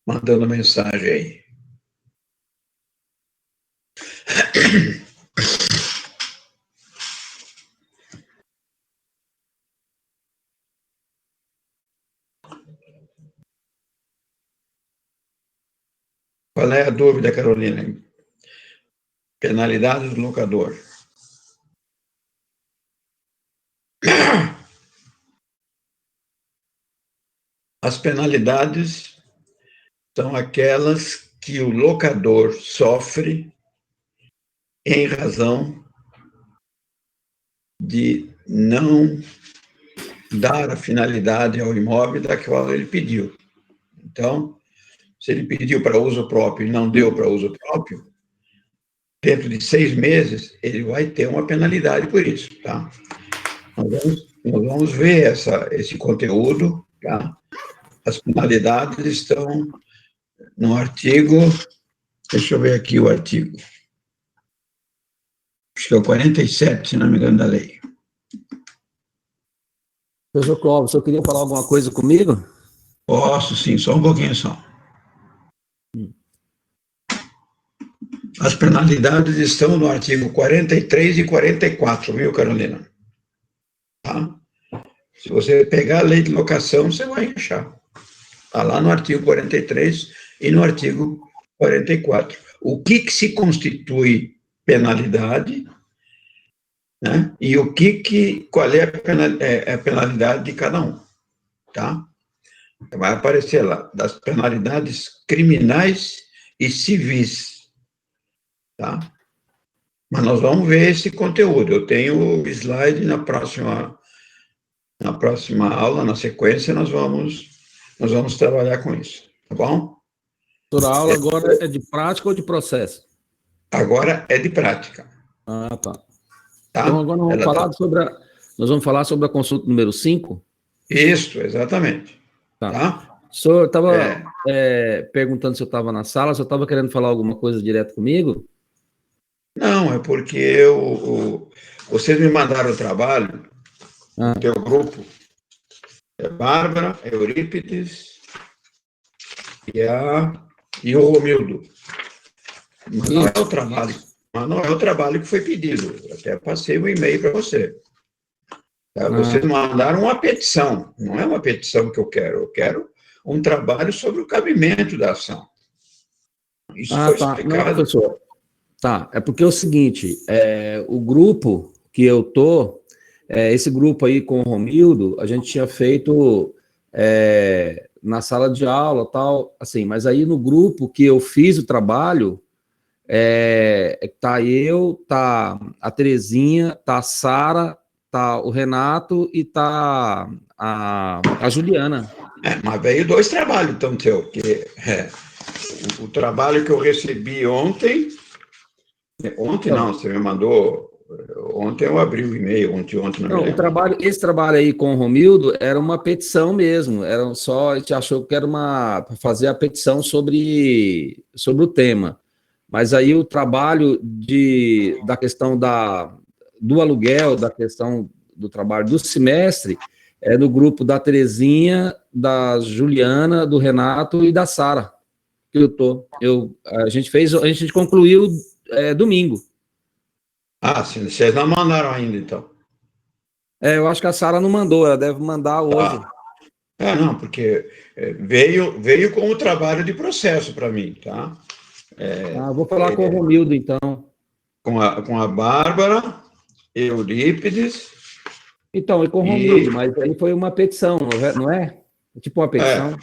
mandando mensagem aí. Qual é a dúvida, Carolina? Penalidades do locador. As penalidades são aquelas que o locador sofre em razão de não dar a finalidade ao imóvel da qual ele pediu. Então, se ele pediu para uso próprio e não deu para uso próprio, dentro de 6 meses, ele vai ter uma penalidade por isso, tá? Nós vamos ver esse conteúdo, tá? As penalidades estão no artigo, deixa eu ver aqui o artigo, acho que é o 47, se não me engano, da lei. Professor Clóvis, eu queria falar alguma coisa comigo? Posso, sim, só um pouquinho só. As penalidades estão no artigo 43 e 44, viu, Carolina? Tá? Se você pegar a lei de locação, você vai achar. Está lá no artigo 43 e no artigo 44. O que se constitui penalidade, né? E qual é a penalidade de cada um, tá? Vai aparecer lá, das penalidades criminais e civis, tá? Mas nós vamos ver esse conteúdo. Eu tenho o slide na próxima aula, na sequência, nós vamos trabalhar com isso, tá bom? A aula agora é de prática ou de processo? Agora é de prática. Ah, tá. Tá? Então agora nós vamos falar sobre a consulta número 5? Isso, exatamente. Tá? O senhor estava perguntando se eu estava na sala, se eu estava querendo falar alguma coisa direto comigo? Não, é porque vocês me mandaram o trabalho, o teu grupo, Bárbara, Eurípides e o Romildo. Mas não é o trabalho que foi pedido. Eu até passei um e-mail para você. Tá? Vocês mandaram uma petição. Não é uma petição que eu quero. Eu quero um trabalho sobre o cabimento da ação. Isso foi explicado. Não, professor. Tá, é porque é o seguinte, o grupo que eu tô, esse grupo aí com o Romildo, a gente tinha feito na sala de aula, tal, assim, mas aí no grupo que eu fiz o trabalho, tá eu, tá a Terezinha, tá a Sara, tá o Renato e tá a Juliana. Mas veio 2 trabalhos, então, teu, que o trabalho que eu recebi ontem não, você me mandou, ontem eu abri o e-mail, ontem não, esse trabalho aí com o Romildo era uma petição mesmo, a gente achou que era para fazer a petição sobre o tema, mas aí o trabalho da questão do aluguel, da questão do trabalho do semestre, é no grupo da Terezinha, da Juliana, do Renato e da Sara, que a gente concluiu domingo. Sim, vocês não mandaram ainda, então. Eu acho que a Sara não mandou, ela deve mandar hoje. Não, porque veio com o trabalho de processo para mim, tá? Vou falar com o Romildo, então. Com a Bárbara, Eurípides. Então, e com o Romildo, mas aí foi uma petição, não é? Tipo uma petição.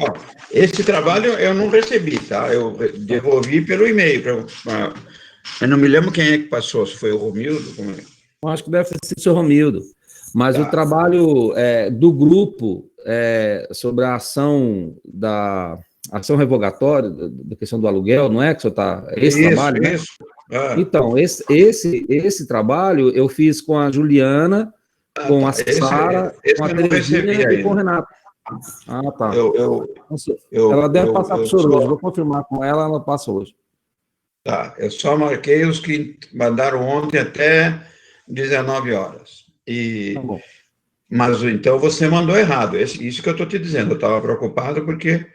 Esse trabalho eu não recebi, tá? Eu devolvi pelo e-mail. Eu não me lembro quem é que passou, se foi o Romildo. Eu acho que deve ter sido o seu Romildo. Mas o trabalho do grupo sobre a ação revogatória, da questão do aluguel, não é que o senhor está... Esse trabalho, né? Isso. Então, esse trabalho eu fiz com a Juliana, com a Sara, com a Terezinha e com o Renato. Tá. Ela deve passar para o senhor hoje. Vou confirmar com ela, ela passa hoje. Tá, eu só marquei os que mandaram ontem até 19 horas. Tá, mas então você mandou errado. Isso que eu estou te dizendo. Eu estava preocupado porque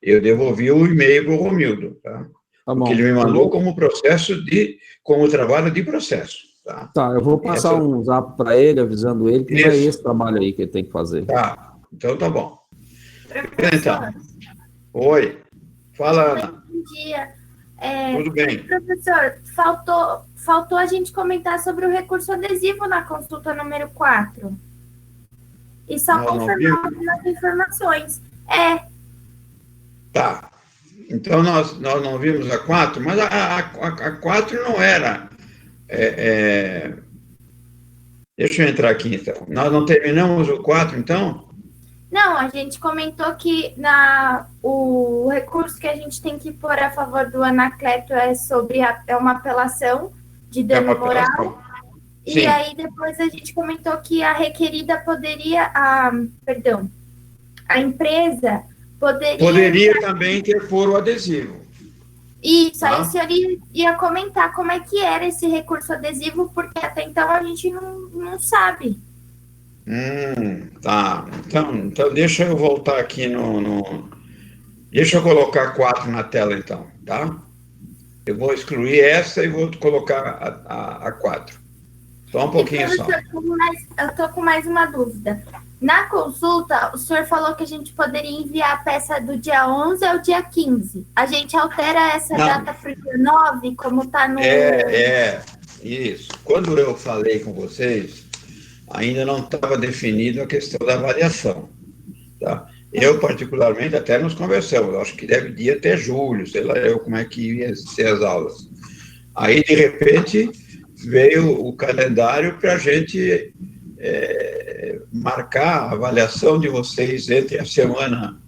Eu devolvi o e-mail para o Romildo, tá? Tá Porque bom. ele me mandou como trabalho de processo, tá? Tá, eu vou passar um zap para ele, avisando ele que é Isso. esse trabalho aí que ele tem que fazer. Tá, então tá bom. Professor, Então, oi. Fala, Ana. bom dia. Tudo bem? Professor, faltou a gente comentar sobre o recurso adesivo na consulta número 4. E só Nós não confirmar algumas informações. Tá. Então, nós não vimos a 4, mas a 4 não era. Deixa eu entrar aqui, então. Nós não terminamos o 4, então? Não, a gente comentou que o recurso que a gente tem que pôr a favor do Anacleto é uma apelação de dano moral. E Sim. aí depois a gente comentou que a requerida a empresa Poderia também ter por o adesivo. Isso, aí o senhor ia comentar como é que era esse recurso adesivo, porque até então a gente não sabe. Tá. Então deixa eu voltar aqui Deixa eu colocar 4 na tela, então, tá? Eu vou excluir essa e vou colocar a 4. Só um pouquinho só. Eu estou com mais uma dúvida. Na consulta, o senhor falou que a gente poderia enviar a peça do dia 11 ao dia 15. A gente altera essa data para o dia 9, como está no... Isso. Quando eu falei com vocês, ainda não estava definido a questão da avaliação, tá? Eu, particularmente, até nos conversamos, acho que deve ir até julho, sei lá eu como é que ia ser as aulas. Aí, de repente, veio o calendário para a gente marcar a avaliação de vocês entre a semana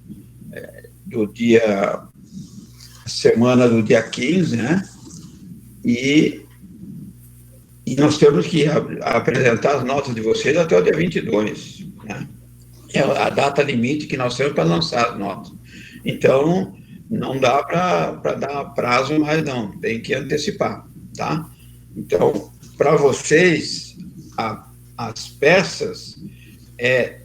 do dia 15, né? E nós temos que apresentar as notas de vocês até o dia 22, né? É a data limite que nós temos para lançar as notas. Então, não dá para dar prazo mais, não. Tem que antecipar, tá? Então, para vocês, as peças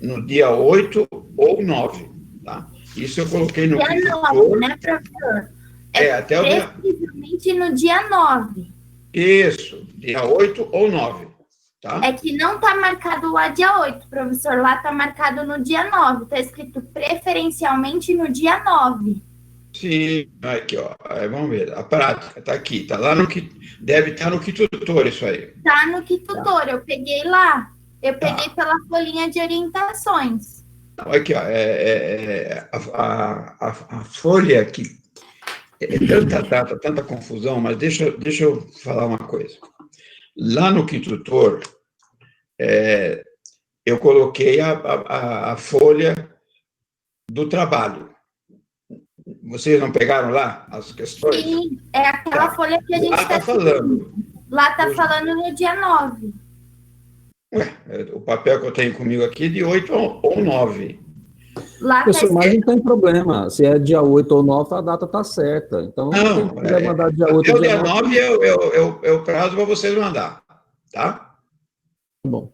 no dia 8 ou 9, tá? Isso eu coloquei no... Dia 9, né, professor? Até o dia... Precisamente no dia 9. Isso, dia 8 ou 9. Tá? É que não está marcado lá dia 8, professor. Lá está marcado no dia 9. Está escrito preferencialmente no dia 9. Sim, aqui, ó. Vamos ver. A prática está aqui. Está lá no que. Deve estar no Kit Tutor, isso aí. Está no Kit Tutor. Tá. Eu peguei lá. Eu peguei pela folhinha de orientações. Aqui, ó. A folha aqui. Tanta confusão, mas deixa eu falar uma coisa. Lá no Kit Tutor, eu coloquei a folha do trabalho. Vocês não pegaram lá as questões? Sim, é aquela folha que a gente está falando. Lá está falando no dia 9. O papel que eu tenho comigo aqui é de 8 ou 9. Lá pessoal, mas não tem problema. Se é dia 8 ou 9, a data está certa. Então, não quem quiser mandar dia 8 ou dia 9 é o prazo para vocês mandar. Tá? Tá bom.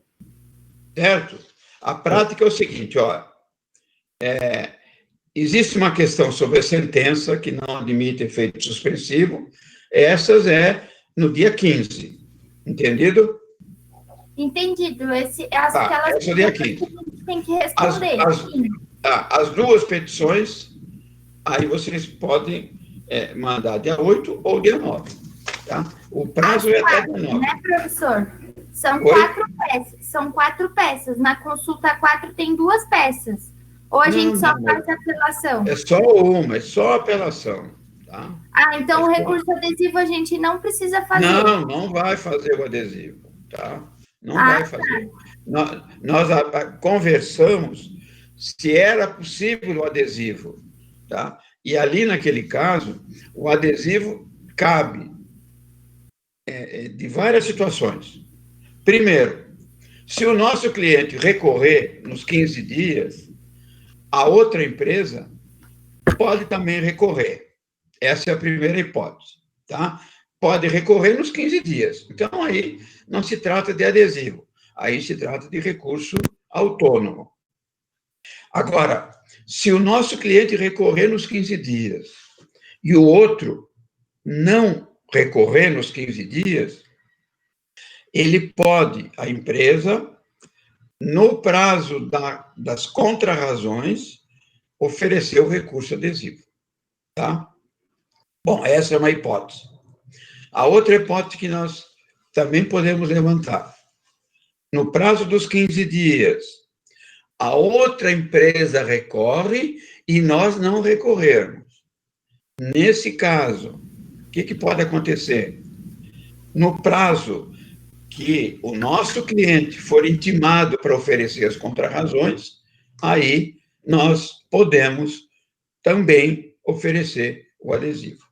Certo? A prática é o seguinte, ó. Existe uma questão sobre a sentença que não admite efeito suspensivo. Essas no dia 15. Entendido? Entendido. Aquelas dia 15. que a gente tem que responder. As duas petições, aí vocês podem mandar dia 8 ou dia 9. Tá? O prazo é até dia 9. Né, professor? São 4 peças. São 4 peças. Na consulta 4 tem 2 peças. Ou a gente só faz a apelação? É só uma, é só apelação. Tá? Então o recurso adesivo a gente não precisa fazer. Não vai fazer o adesivo. Tá? Não vai fazer. Tá. Nós conversamos se era possível o adesivo. Tá? E ali, naquele caso, o adesivo cabe de várias situações. Primeiro, se o nosso cliente recorrer nos 15 dias, a outra empresa pode também recorrer. Essa é a primeira hipótese. Tá? Pode recorrer nos 15 dias. Então, aí não se trata de adesivo. Aí se trata de recurso autônomo. Agora, Se o nosso cliente recorrer nos 15 dias e o outro não recorrer nos 15 dias, ele pode, a empresa, no prazo das contrarrazões, oferecer o recurso adesivo. Tá? Bom, essa é uma hipótese. A outra hipótese que nós também podemos levantar. No prazo dos 15 dias, a outra empresa recorre e nós não recorrermos. Nesse caso, o que pode acontecer? No prazo que o nosso cliente for intimado para oferecer as contrarrazões, aí nós podemos também oferecer o adesivo.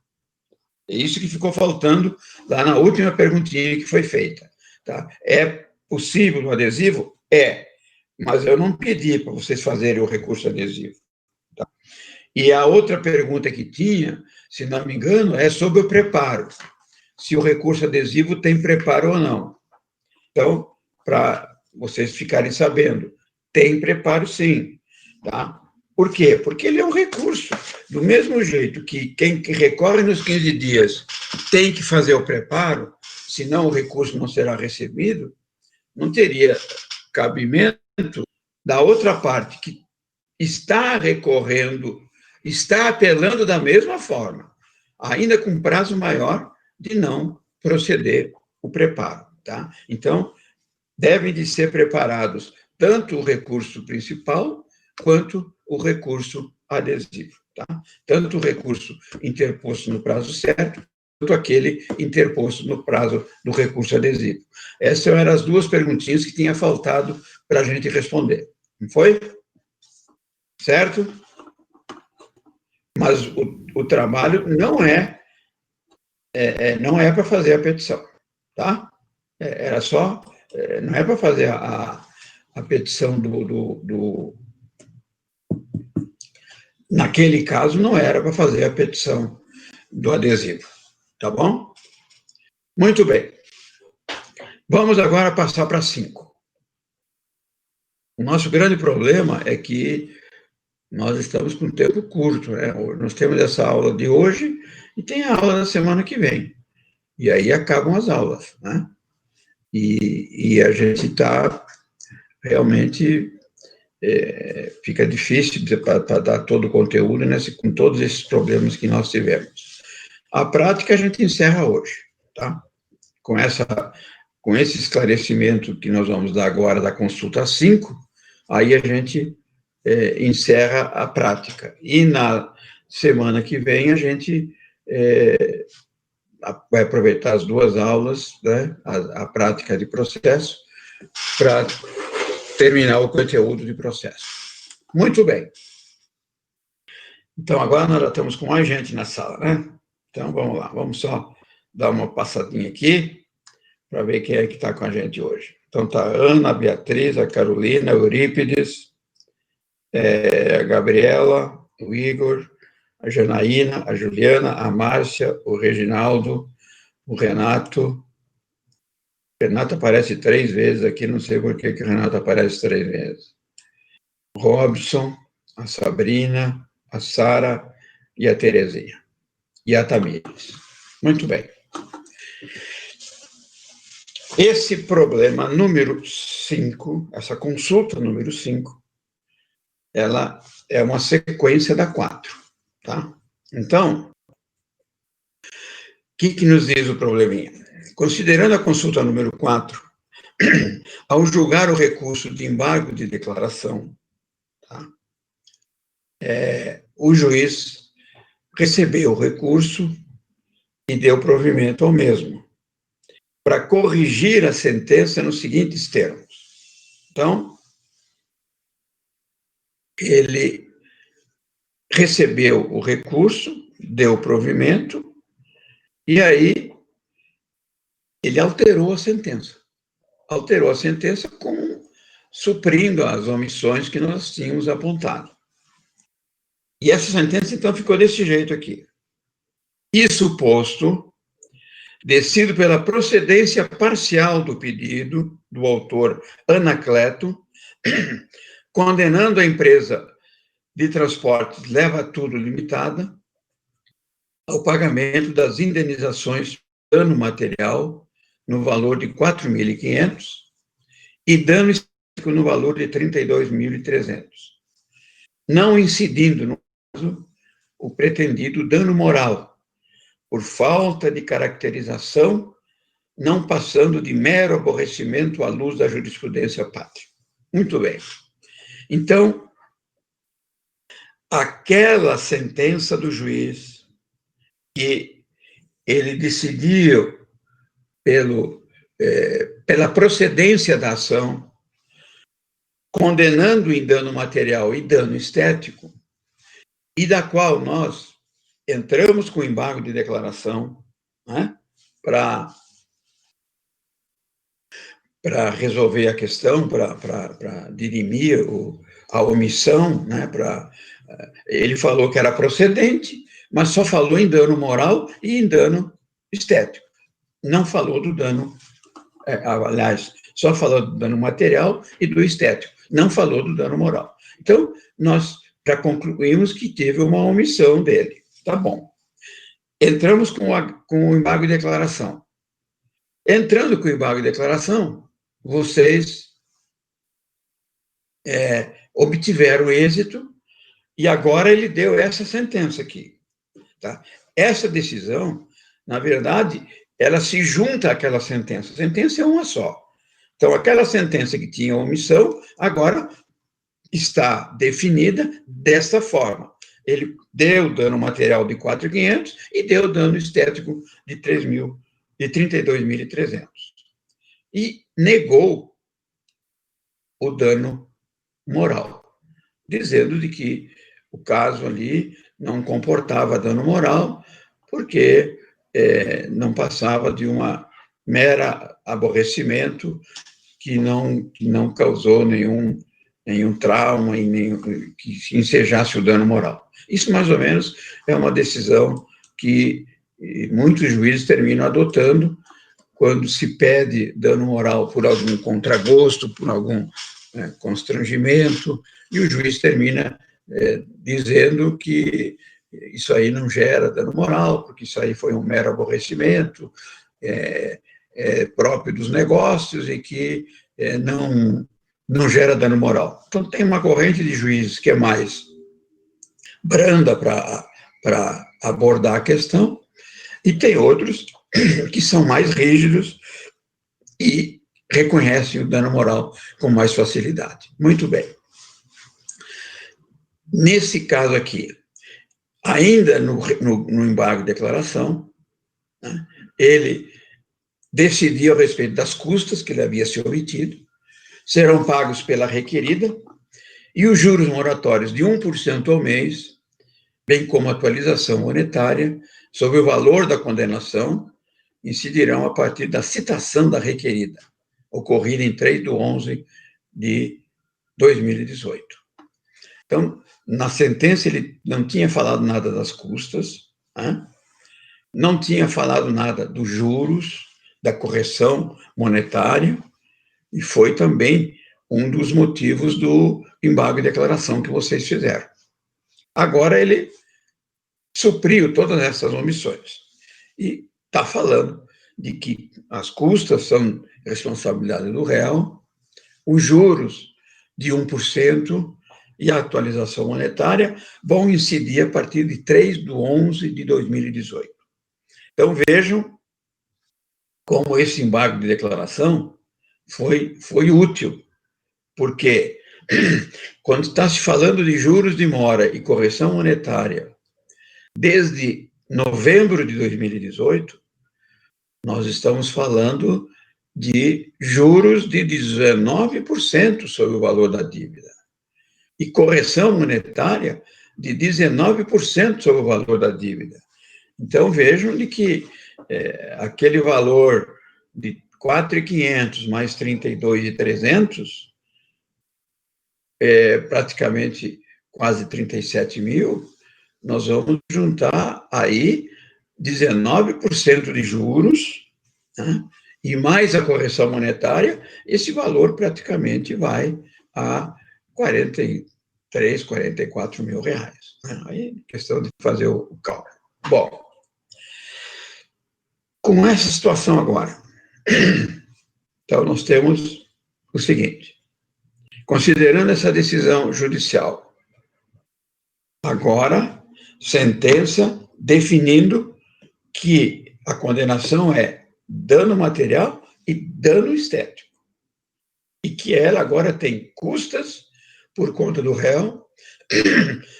É isso que ficou faltando lá na última perguntinha que foi feita. Tá? É possível o adesivo? É, mas eu não pedi para vocês fazerem o recurso adesivo. Tá? E a outra pergunta que tinha, se não me engano, é sobre o preparo. Se o recurso adesivo tem preparo ou não. Então, para vocês ficarem sabendo, tem preparo sim. Tá? Por quê? Porque ele é um recurso. Do mesmo jeito que quem recorre nos 15 dias tem que fazer o preparo, senão o recurso não será recebido, não teria cabimento da outra parte que está recorrendo, está apelando da mesma forma, ainda com prazo maior, de não proceder o preparo. Tá? Então, devem de ser preparados tanto o recurso principal quanto o recurso adesivo. Tá? Tanto o recurso interposto no prazo certo, quanto aquele interposto no prazo do recurso adesivo. Essas eram as duas perguntinhas que tinha faltado para a gente responder. Não foi? Certo? Mas o trabalho não é para fazer a petição. Tá? Era só... não é para fazer a petição naquele caso, não era para fazer a petição do adesivo. Tá bom? Muito bem. Vamos agora passar para 5. O nosso grande problema é que nós estamos com tempo curto, né? Nós temos essa aula de hoje e tem a aula da semana que vem. E aí acabam as aulas, né? E a gente está realmente... fica difícil para dar todo o conteúdo com todos esses problemas que nós tivemos. A prática a gente encerra hoje, tá? Com esse esclarecimento que nós vamos dar agora da consulta 5, aí a gente encerra a prática. E na semana que vem a gente vai aproveitar as 2 aulas, né, a prática de processo, para terminar o conteúdo de processo. Muito bem. Então, agora nós já estamos com mais gente na sala, né? Então, vamos lá. Vamos só dar uma passadinha aqui para ver quem é que está com a gente hoje. Então, está a Ana, a Beatriz, a Carolina, a Eurípides, a Gabriela, o Igor, a Janaína, a Juliana, a Márcia, o Reginaldo, o Renato. Renato aparece 3 vezes aqui, não sei por que o Renato aparece 3 vezes. Robson, a Sabrina, a Sara e a Terezinha. E a Tamires. Muito bem. Esse problema número 5, essa consulta número 5, ela é uma sequência da 4, tá? Então, o que nos diz o probleminha? Considerando a consulta número 4, ao julgar o recurso de embargo de declaração, tá? O juiz recebeu o recurso e deu provimento ao mesmo, para corrigir a sentença nos seguintes termos. Então, ele recebeu o recurso, deu provimento, e aí ele alterou a sentença. Alterou a sentença suprindo as omissões que nós tínhamos apontado. E essa sentença, então, ficou desse jeito aqui. Isso posto, decido pela procedência parcial do pedido do autor Anacleto, condenando a empresa de Transportes Leva Tudo Limitada ao pagamento das indenizações por dano material no valor de 4.500 e dano específico no valor de 32.300, não incidindo, no caso, o pretendido dano moral, por falta de caracterização, não passando de mero aborrecimento à luz da jurisprudência pátria. Muito bem. Então, aquela sentença do juiz que ele decidiu pela procedência da ação, condenando em dano material e dano estético, e da qual nós entramos com embargo de declaração, né, para resolver a questão, para dirimir a omissão, né, ele falou que era procedente, mas só falou em dano moral e em dano estético. Não falou do dano, aliás, só falou do dano material e do estético, não falou do dano moral. Então, nós já concluímos que teve uma omissão dele. Tá bom. Entramos com o embargo de declaração. Entrando com o embargo de declaração, vocês obtiveram êxito e agora ele deu essa sentença aqui. Tá? Essa decisão, na verdade, ela se junta àquela sentença. A sentença é uma só. Então, aquela sentença que tinha omissão, agora está definida desta forma. Ele deu dano material de 4.500 e deu dano estético de 32.300. E negou o dano moral, dizendo de que o caso ali não comportava dano moral, porque não passava de uma mera aborrecimento que não causou nenhum trauma e que ensejasse o dano moral. Isso, mais ou menos, é uma decisão que muitos juízes terminam adotando quando se pede dano moral por algum contragosto, por algum constrangimento, e o juiz termina dizendo que isso aí não gera dano moral, porque isso aí foi um mero aborrecimento próprio dos negócios e que não gera dano moral. Então, tem uma corrente de juízes que é mais branda para abordar a questão, e tem outros que são mais rígidos e reconhecem o dano moral com mais facilidade. Muito bem. Nesse caso aqui, ainda no embargo de declaração, né, ele decidiu a respeito das custas que ele havia se obtido, serão pagos pela requerida, e os juros moratórios de 1% ao mês, bem como a atualização monetária sobre o valor da condenação, incidirão a partir da citação da requerida, ocorrida em 3/11 de 2018. Então, na sentença, ele não tinha falado nada das custas, né? Não tinha falado nada dos juros, da correção monetária, e foi também um dos motivos do embargo de declaração que vocês fizeram. Agora ele supriu todas essas omissões e está falando de que as custas são responsabilidade do réu, os juros de 1% e a atualização monetária vão incidir a partir de 3/11 de 2018. Então, vejam como esse embargo de declaração foi útil, porque quando está se falando de juros de mora e correção monetária, desde novembro de 2018, nós estamos falando de juros de 19% sobre o valor da dívida e correção monetária de 19% sobre o valor da dívida. Então, vejam de que aquele valor de 4.500 mais 32.300, praticamente quase 37 mil, nós vamos juntar aí 19% de juros, né, e mais a correção monetária, esse valor praticamente vai a 40 44 mil reais. Né? Aí, questão de fazer o cálculo. Bom, com essa situação agora, então nós temos o seguinte, considerando essa decisão judicial, agora, sentença definindo que a condenação é dano material e dano estético. E que ela agora tem custas por conta do réu,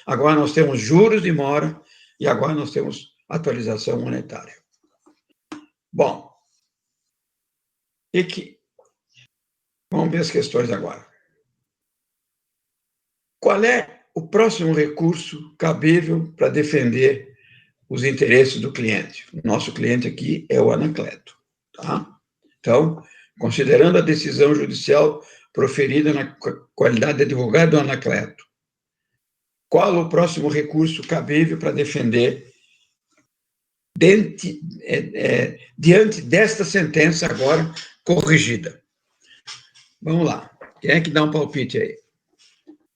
agora nós temos juros de mora e agora nós temos atualização monetária. Bom, vamos ver as questões agora. Qual é o próximo recurso cabível para defender os interesses do cliente? O nosso cliente aqui é o Anacleto, tá? Então, considerando a decisão judicial proferida na qualidade de advogado do Anacleto, qual o próximo recurso cabível para defender diante desta sentença agora corrigida? Vamos lá. Quem é que dá um palpite aí?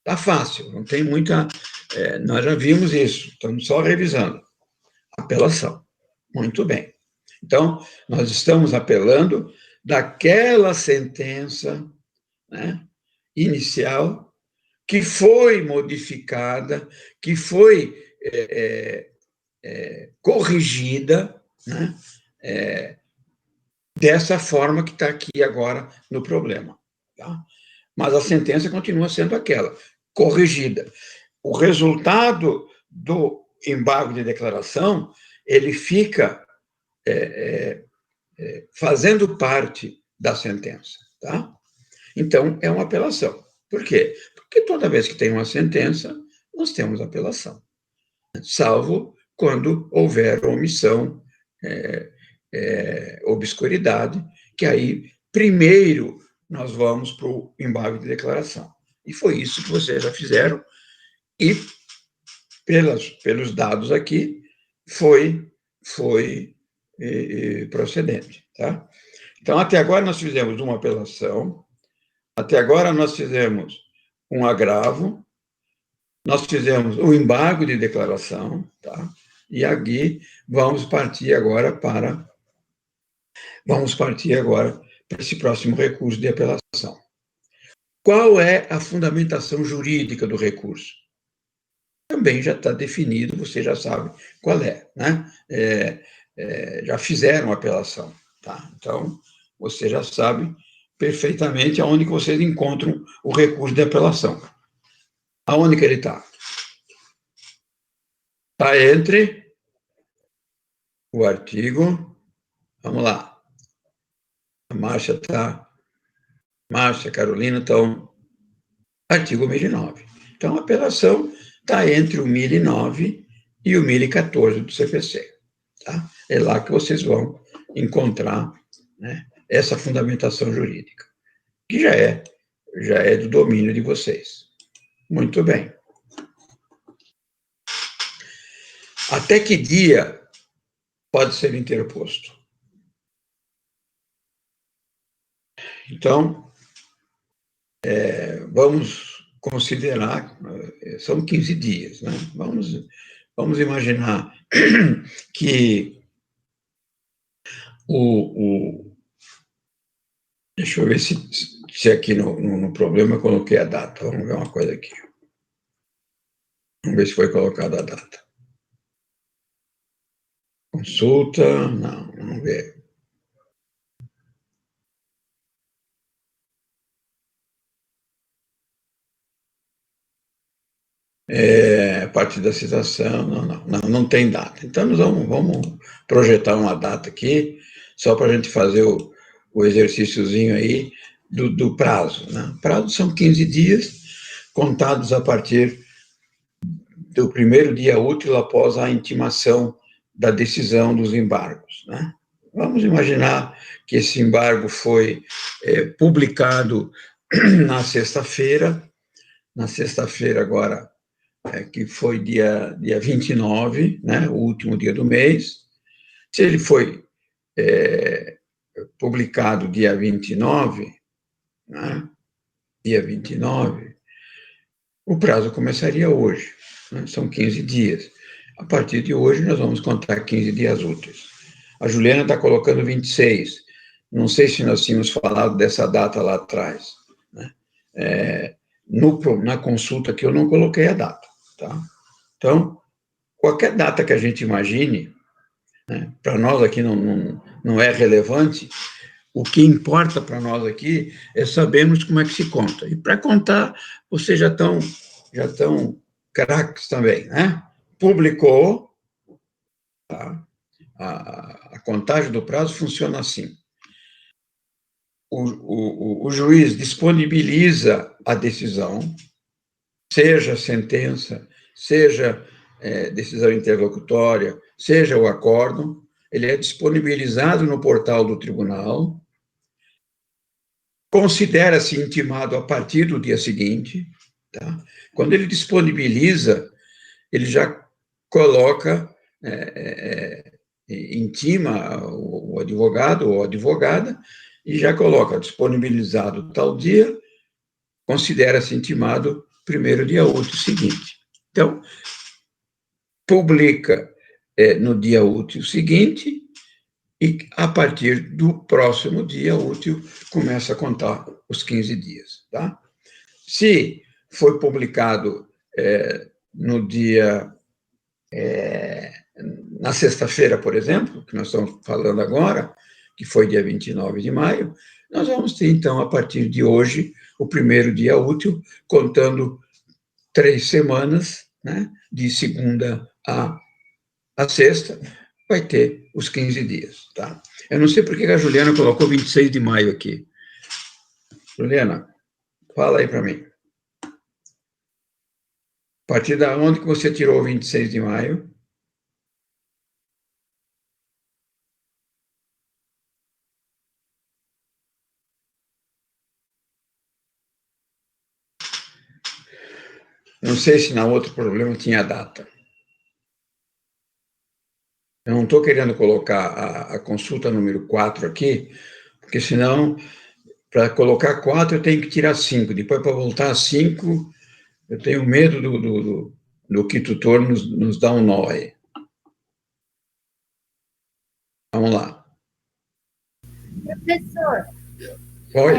Tá fácil, não tem muita... nós já vimos isso, estamos só revisando. Apelação. Muito bem. Então, nós estamos apelando daquela sentença, né, inicial, que foi modificada, que foi corrigida, né, dessa forma que está aqui agora no problema. Tá? Mas a sentença continua sendo aquela, corrigida. O resultado do embargo de declaração, ele fica fazendo parte da sentença. Tá? Então, é uma apelação. Por quê? Porque toda vez que tem uma sentença, nós temos apelação. Salvo quando houver omissão, obscuridade, que aí, primeiro, nós vamos para o embargo de declaração. E foi isso que vocês já fizeram, e pelos dados aqui, foi procedente. Tá? Então, até agora nós fizemos uma apelação, até agora nós fizemos um agravo, nós fizemos o embargo de declaração, tá? E aqui vamos partir agora para esse próximo recurso de apelação. Qual é a fundamentação jurídica do recurso? Também já está definido, você já sabe qual é, né? Já fizeram a apelação, tá? Então, você já sabe perfeitamente aonde que vocês encontram o recurso de apelação. Aonde que ele está? Está entre o artigo... Vamos lá. A Márcia, Carolina estão... Artigo 1009. Então, a apelação está entre o 1009 e o 1014 do CPC. Tá? É lá que vocês vão encontrar, né, essa fundamentação jurídica, que já é do domínio de vocês. Muito bem. Até que dia pode ser interposto? Então, vamos considerar, são 15 dias, né? Vamos imaginar que deixa eu ver se aqui no problema eu coloquei a data. Vamos ver uma coisa aqui. Vamos ver se foi colocada a data. Consulta, não, vamos ver. A partir da citação, não tem data. Então, nós vamos projetar uma data aqui, só para a gente fazer o exercíciozinho aí do prazo. Né? O prazo são 15 dias, contados a partir do primeiro dia útil após a intimação da decisão dos embargos. Né? Vamos imaginar que esse embargo foi publicado na sexta-feira agora, que foi dia 29, né, o último dia do mês. Se ele foi publicado dia 29, né, dia 29, O prazo começaria hoje, né? São 15 dias. A partir de hoje, nós vamos contar 15 dias úteis. A Juliana está colocando 26. Não sei se nós tínhamos falado dessa data lá atrás, né? Na consulta que eu não coloquei a data, tá? Então, qualquer data que a gente imagine, né, para nós aqui não é relevante. O que importa para nós aqui é sabermos como é que se conta. E para contar, vocês já estão craques também, né? Publicou, tá? A contagem do prazo funciona assim. O juiz disponibiliza a decisão, seja sentença, seja decisão interlocutória, seja o acórdão, ele é disponibilizado no portal do tribunal, considera-se intimado a partir do dia seguinte, tá? Quando ele disponibiliza, ele já coloca, intima o advogado ou a advogada, e já coloca disponibilizado tal dia, considera-se intimado primeiro dia útil seguinte. Então, publica no dia útil seguinte, e a partir do próximo dia útil começa a contar os 15 dias, tá? Se foi publicado no dia, na sexta-feira, por exemplo, que nós estamos falando agora, que foi dia 29 de maio, nós vamos ter, então, a partir de hoje, o primeiro dia útil, contando 3 semanas, né, de segunda a sexta, vai ter os 15 dias, tá? Eu não sei por que a Juliana colocou 26 de maio aqui. Juliana, fala aí para mim. A partir da onde que você tirou 26 de maio? Não sei se na outro problema tinha data. Eu não estou querendo colocar a consulta número 4 aqui, porque senão, para colocar 4, eu tenho que tirar 5. Depois, para voltar a 5, eu tenho medo do que tutor nos dá um nó aí. Vamos lá. Professor, Oi?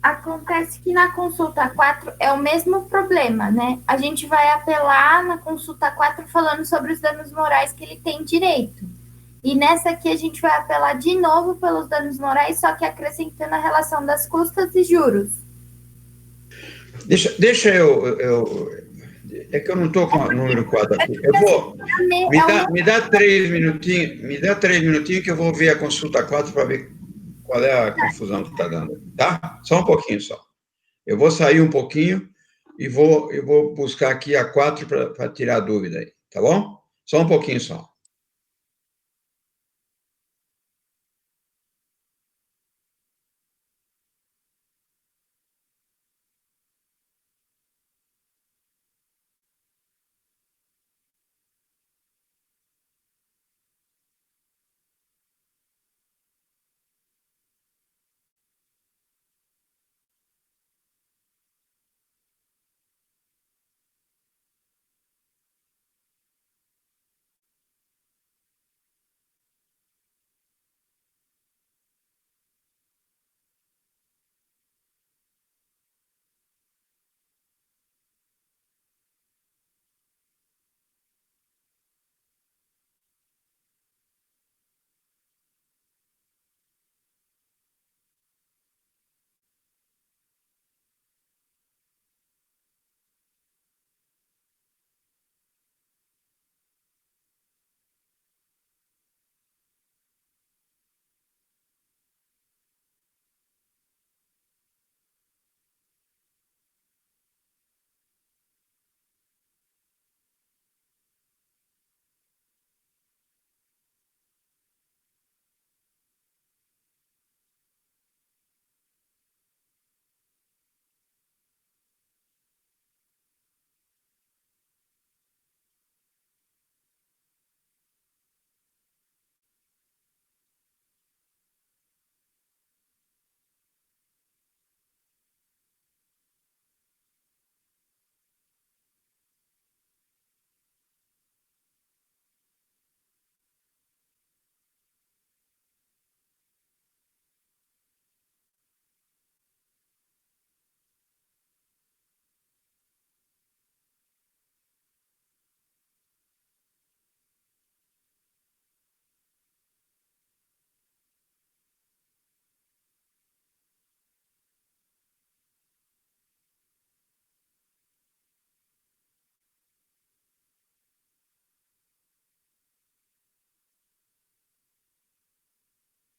acontece que na consulta 4 é o mesmo problema, né? A gente vai apelar na consulta 4 falando sobre os danos morais que ele tem direito. E nessa aqui a gente vai apelar de novo pelos danos morais, só que acrescentando a relação das custas e juros. Deixa é que eu não estou com o número 4 aqui. Eu vou. Me dá 3 minutinhos, que eu vou ver a consulta 4 para ver qual é a confusão que está dando, tá? Só um pouquinho só. Eu vou sair um pouquinho e eu vou buscar aqui a 4 para tirar a dúvida aí, tá bom? Só um pouquinho só.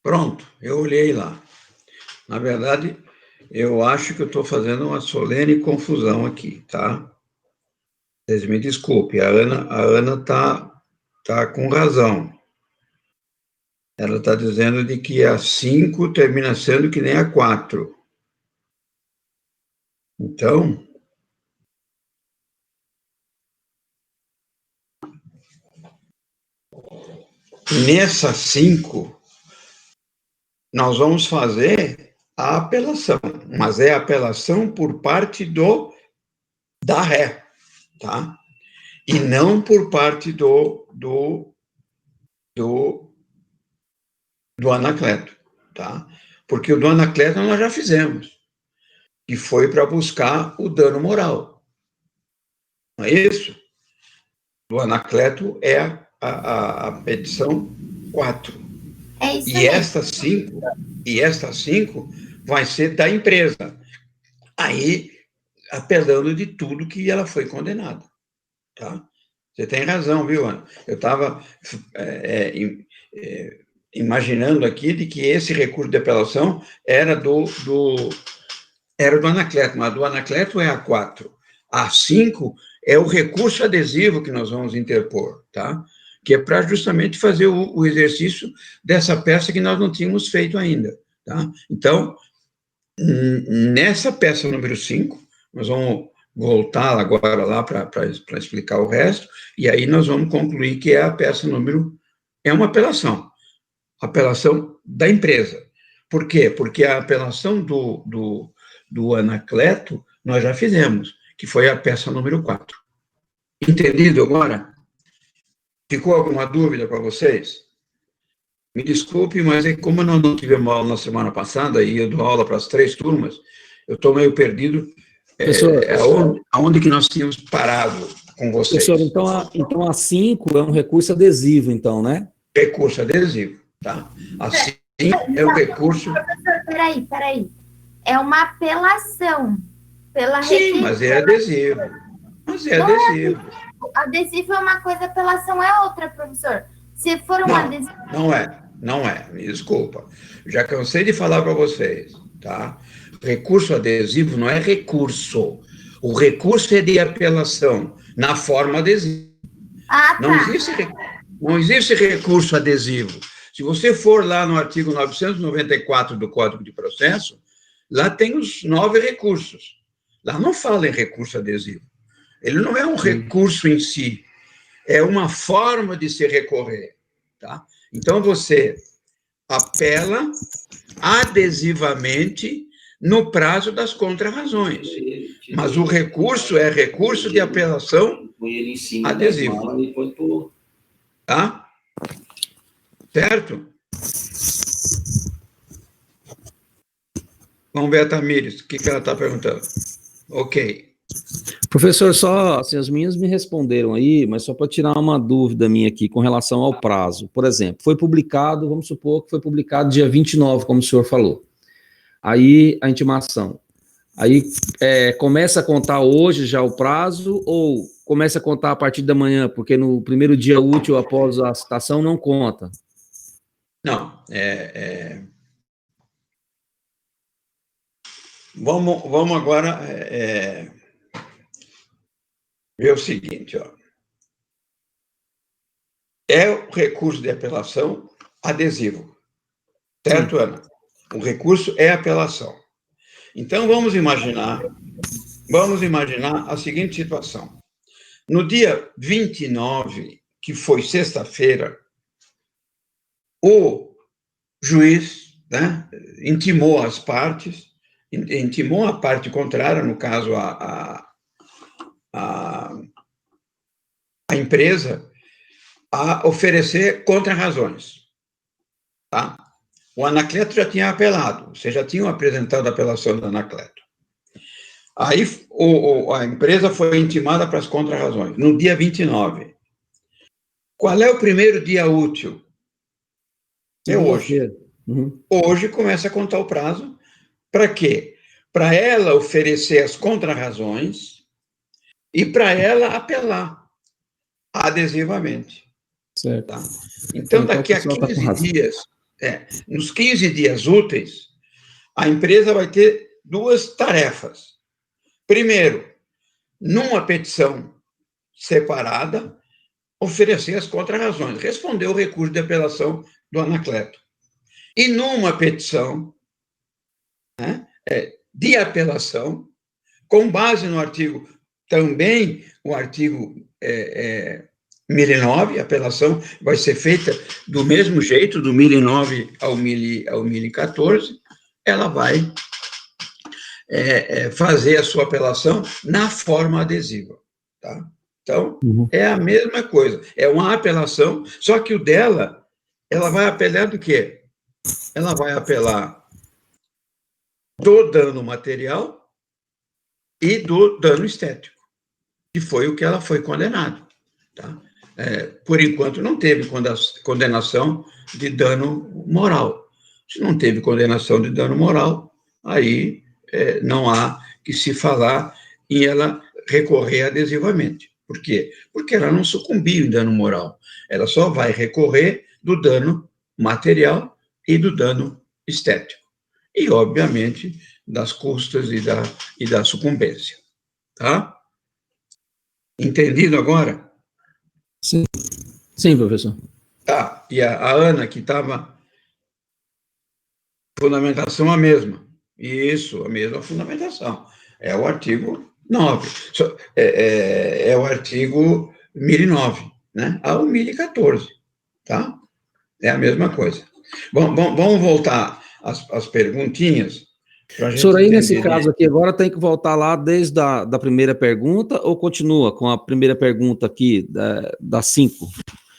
Pronto, eu olhei lá. Na verdade, eu acho que eu estou fazendo uma solene confusão aqui, tá? Vocês me desculpem, a Ana tá com razão. Ela está dizendo de que a 5 termina sendo que nem a 4. Então, nessa 5, nós vamos fazer a apelação, mas é a apelação por parte da ré, tá? E não por parte do Anacleto, tá? Porque o do Anacleto nós já fizemos, e foi para buscar o dano moral. Não é isso? Do Anacleto é a petição 4. É isso E mesmo. esta 5 vai ser da empresa. Aí, apelando de tudo que ela foi condenada. Tá? Você tem razão, viu, Ana? Eu estava imaginando aqui de que esse recurso de apelação era do Anacleto, mas do Anacleto é a 4. A 5 é o recurso adesivo que nós vamos interpor, tá? Que é para justamente fazer o exercício dessa peça que nós não tínhamos feito ainda, tá? Então, nessa peça número 5, nós vamos voltar agora lá para explicar o resto, e aí nós vamos concluir que é a peça é uma apelação da empresa. Por quê? Porque a apelação do Anacleto nós já fizemos, que foi a peça número 4. Entendido agora? Ficou alguma dúvida para vocês? Me desculpe, mas como nós não tivemos aula na semana passada, e eu dou aula para as 3 turmas, eu estou meio perdido. Aonde que nós tínhamos parado com vocês? Professor, então a 5 é um recurso adesivo, então, né? Recurso adesivo, tá? A 5 é o recurso... Professor, peraí. É uma apelação pela Sim, mas é adesivo. Adesivo é uma coisa, apelação é outra, professor. Se for um adesivo... Não é, me desculpa. Já cansei de falar para vocês, tá? Recurso adesivo não é recurso. O recurso é de apelação, na forma adesiva. Ah, tá. Não existe recurso adesivo. Se você for lá no artigo 994 do Código de Processo, lá tem os 9 recursos. Lá não fala em recurso adesivo. Ele não é um recurso em si, é uma forma de se recorrer, tá? Então, você apela adesivamente no prazo das contrarrazões. Mas o recurso é recurso de apelação adesivo. Tá? Certo? Vamos ver a Tamires, o que ela está perguntando. Ok. Professor, só assim, as minhas me responderam aí, mas só para tirar uma dúvida minha aqui com relação ao prazo. Por exemplo, foi publicado, vamos supor que foi publicado dia 29, como o senhor falou. Aí a intimação. Aí começa a contar hoje já o prazo ou começa a contar a partir da manhã, porque no primeiro dia útil após a citação não conta? Não, Vamos agora ver o seguinte, ó. É o recurso de apelação adesivo, certo, sim, Ana? O recurso é apelação. Então, vamos imaginar a seguinte situação. No dia 29, que foi sexta-feira, o juiz, né, intimou as partes, intimou a parte contrária, no caso, a empresa, a oferecer contrarrazões. Tá? O Anacleto já tinha apelado, vocês já tinham apresentado a apelação do Anacleto. Aí a empresa foi intimada para as contrarrazões, no dia 29. Qual é o primeiro dia útil? É hoje. Uhum. Hoje começa a contar o prazo. Para quê? Para ela oferecer as contrarrazões e para ela apelar adesivamente. Certo. Tá? Então, daqui a 15 dias, nos 15 dias úteis, a empresa vai ter duas tarefas. Primeiro, numa petição separada, oferecer as contrarrazões, responder o recurso de apelação do Anacleto. E numa petição, né, de apelação, com base no artigo, também o artigo 1009, a apelação vai ser feita do mesmo jeito, do 1009 ao 1014, ela vai fazer a sua apelação na forma adesiva, tá? Então, é a mesma coisa, é uma apelação, só que o dela, ela vai apelar do quê? Ela vai apelar do dano material e do dano estético, que foi o que ela foi condenada, tá? Por enquanto, não teve condenação de dano moral. Se não teve condenação de dano moral, aí não há que se falar em ela recorrer adesivamente. Por quê? Porque ela não sucumbiu em dano moral. Ela só vai recorrer do dano material e do dano estético. E, obviamente, das custas e da sucumbência. Tá? Entendido agora? Sim. Sim, professor. Tá. E a Ana, que estava... Fundamentação a mesma. Isso, a mesma fundamentação. É o artigo 9. É o artigo 1009, né? Ao 1014, tá? É a mesma coisa. Bom, vamos voltar às perguntinhas. O senhor aí, nesse caso aqui, agora tem que voltar lá desde da primeira pergunta ou continua com a primeira pergunta aqui, da 5?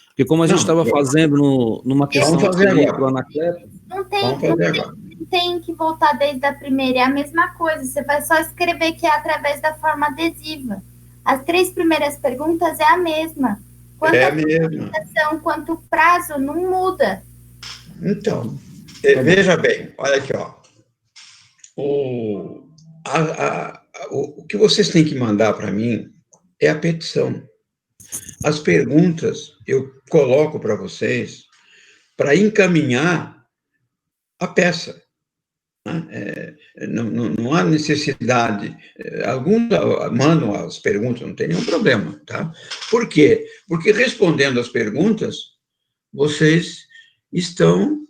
Porque como a gente estava fazendo numa questão para o Anacleto... Não tem que voltar desde a primeira, é a mesma coisa, você vai só escrever que é através da forma adesiva. As 3 primeiras perguntas é a mesma. Quanto a fundamentação, quanto o prazo, não muda. Então, veja bem, olha aqui, ó. O que vocês têm que mandar para mim é a petição. As perguntas eu coloco para vocês para encaminhar a peça. Não há necessidade. Alguns mandam as perguntas, não tem nenhum problema, tá? Por quê? Porque respondendo as perguntas, vocês estão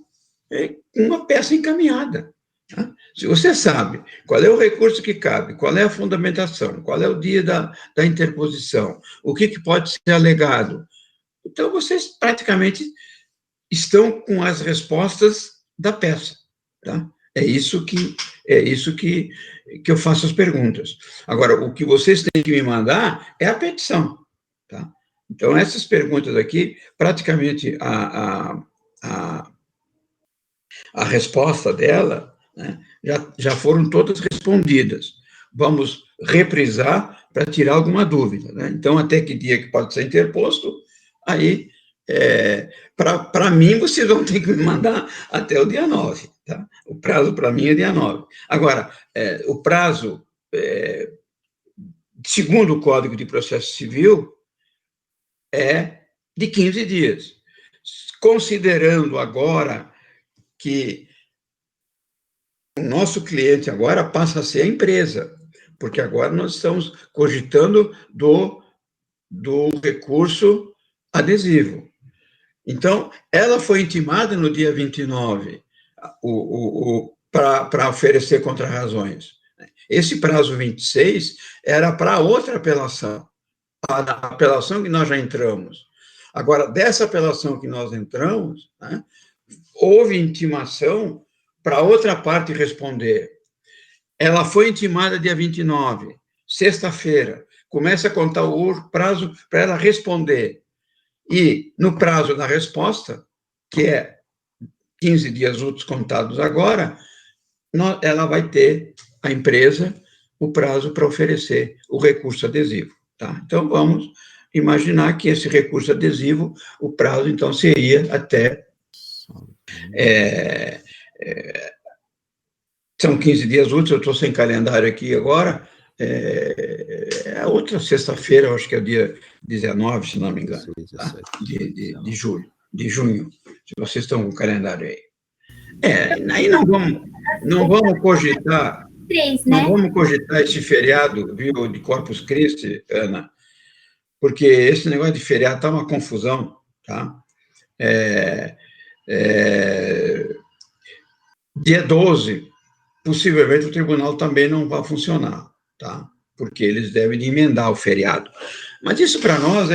com uma peça encaminhada. Tá? Se você sabe qual é o recurso que cabe, qual é a fundamentação, qual é o dia da interposição, o que pode ser alegado, então vocês praticamente estão com as respostas da peça, tá? É isso que eu faço as perguntas. Agora, o que vocês têm que me mandar é a petição, tá? Então, essas perguntas aqui, praticamente a resposta dela, né, já foram todas respondidas. Vamos reprisar para tirar alguma dúvida, né? Então, até que dia que pode ser interposto, aí, para mim, vocês vão ter que me mandar até o dia 9, tá? O prazo, para mim, é dia 9. Agora, o prazo, segundo o Código de Processo Civil, é de 15 dias. Considerando agora que o nosso cliente agora passa a ser a empresa, porque agora nós estamos cogitando do recurso adesivo. Então, ela foi intimada no dia 29 para oferecer contrarrazões. Esse prazo 26 era para outra apelação, a apelação que nós já entramos. Agora, dessa apelação que nós entramos, né, houve intimação para outra parte responder. Ela foi intimada dia 29, sexta-feira. Começa a contar o prazo para ela responder. E, no prazo da resposta, que é 15 dias úteis contados agora, ela vai ter, a empresa, o prazo para oferecer o recurso adesivo. Tá? Então, vamos imaginar que esse recurso adesivo, o prazo, então, seria até... são 15 dias úteis, eu estou sem calendário aqui agora, a outra sexta-feira, eu acho que é o dia 19, se não me engano, tá? de junho, se vocês estão com o calendário aí. Aí não vamos cogitar, Três, não né? vamos cogitar esse feriado, viu, de Corpus Christi, Ana, porque esse negócio de feriado está uma confusão, tá? É, dia 12, possivelmente o tribunal também não vai funcionar, tá? Porque eles devem emendar o feriado. Mas isso para nós,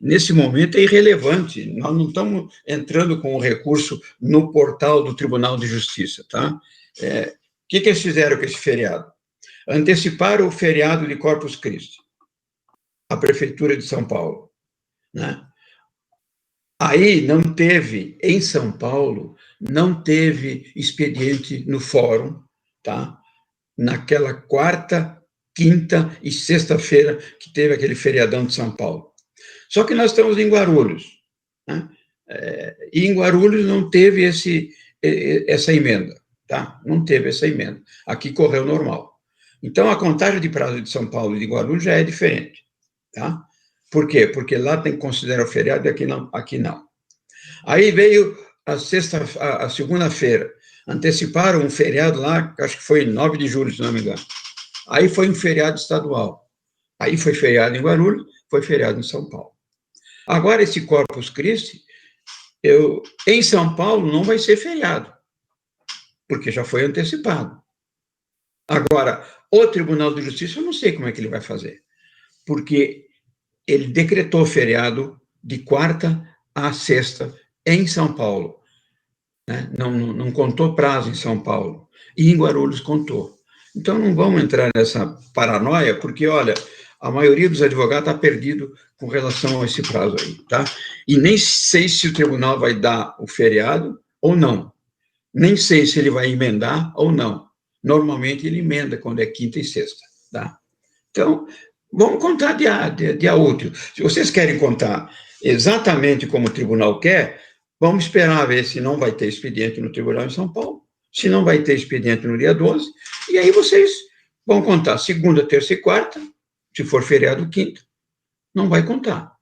nesse momento, é irrelevante. Nós não estamos entrando com o recurso no portal do Tribunal de Justiça, tá? O que eles fizeram com esse feriado? Anteciparam o feriado de Corpus Christi, a Prefeitura de São Paulo, né? Aí não teve, em São Paulo, não teve expediente no fórum, tá? Naquela quarta, quinta e sexta-feira que teve aquele feriadão de São Paulo. Só que nós estamos em Guarulhos, né? E em Guarulhos não teve essa emenda, tá? Não teve essa emenda. Aqui correu normal. Então, a contagem de prazo de São Paulo e de Guarulhos já é diferente, tá? Por quê? Porque lá tem que considerar o feriado e aqui não. Aí veio a segunda-feira, anteciparam um feriado lá, acho que foi 9 de julho, se não me engano. Aí foi um feriado estadual. Aí foi feriado em Guarulhos, foi feriado em São Paulo. Agora, esse Corpus Christi, em São Paulo não vai ser feriado, porque já foi antecipado. Agora, o Tribunal de Justiça, eu não sei como é que ele vai fazer, porque ele decretou feriado de quarta a sexta em São Paulo, né? Não contou prazo em São Paulo, e em Guarulhos contou. Então, não vamos entrar nessa paranoia, porque, olha, a maioria dos advogados está perdido com relação a esse prazo aí, tá? E nem sei se o tribunal vai dar o feriado ou não. Nem sei se ele vai emendar ou não. Normalmente, ele emenda quando é quinta e sexta, tá? Então, vamos contar dia útil. Se vocês querem contar exatamente como o tribunal quer, vamos esperar ver se não vai ter expediente no tribunal em São Paulo, se não vai ter expediente no dia 12, e aí vocês vão contar segunda, terça e quarta, se for feriado quinta, não vai contar.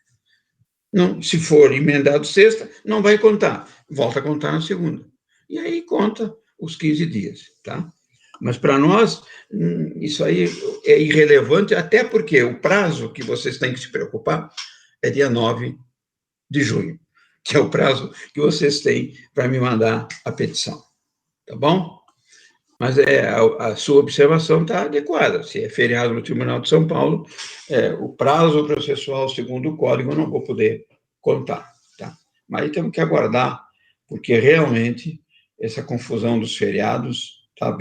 Não, se for emendado sexta, não vai contar. Volta a contar na segunda. E aí conta os 15 dias, tá? Mas para nós, isso aí é irrelevante, até porque o prazo que vocês têm que se preocupar é dia 9 de junho, que é o prazo que vocês têm para me mandar a petição. Tá bom? Mas a sua observação está adequada. Se é feriado no Tribunal de São Paulo, o prazo processual, segundo o código, eu não vou poder contar. Tá? Mas aí temos que aguardar, porque realmente essa confusão dos feriados está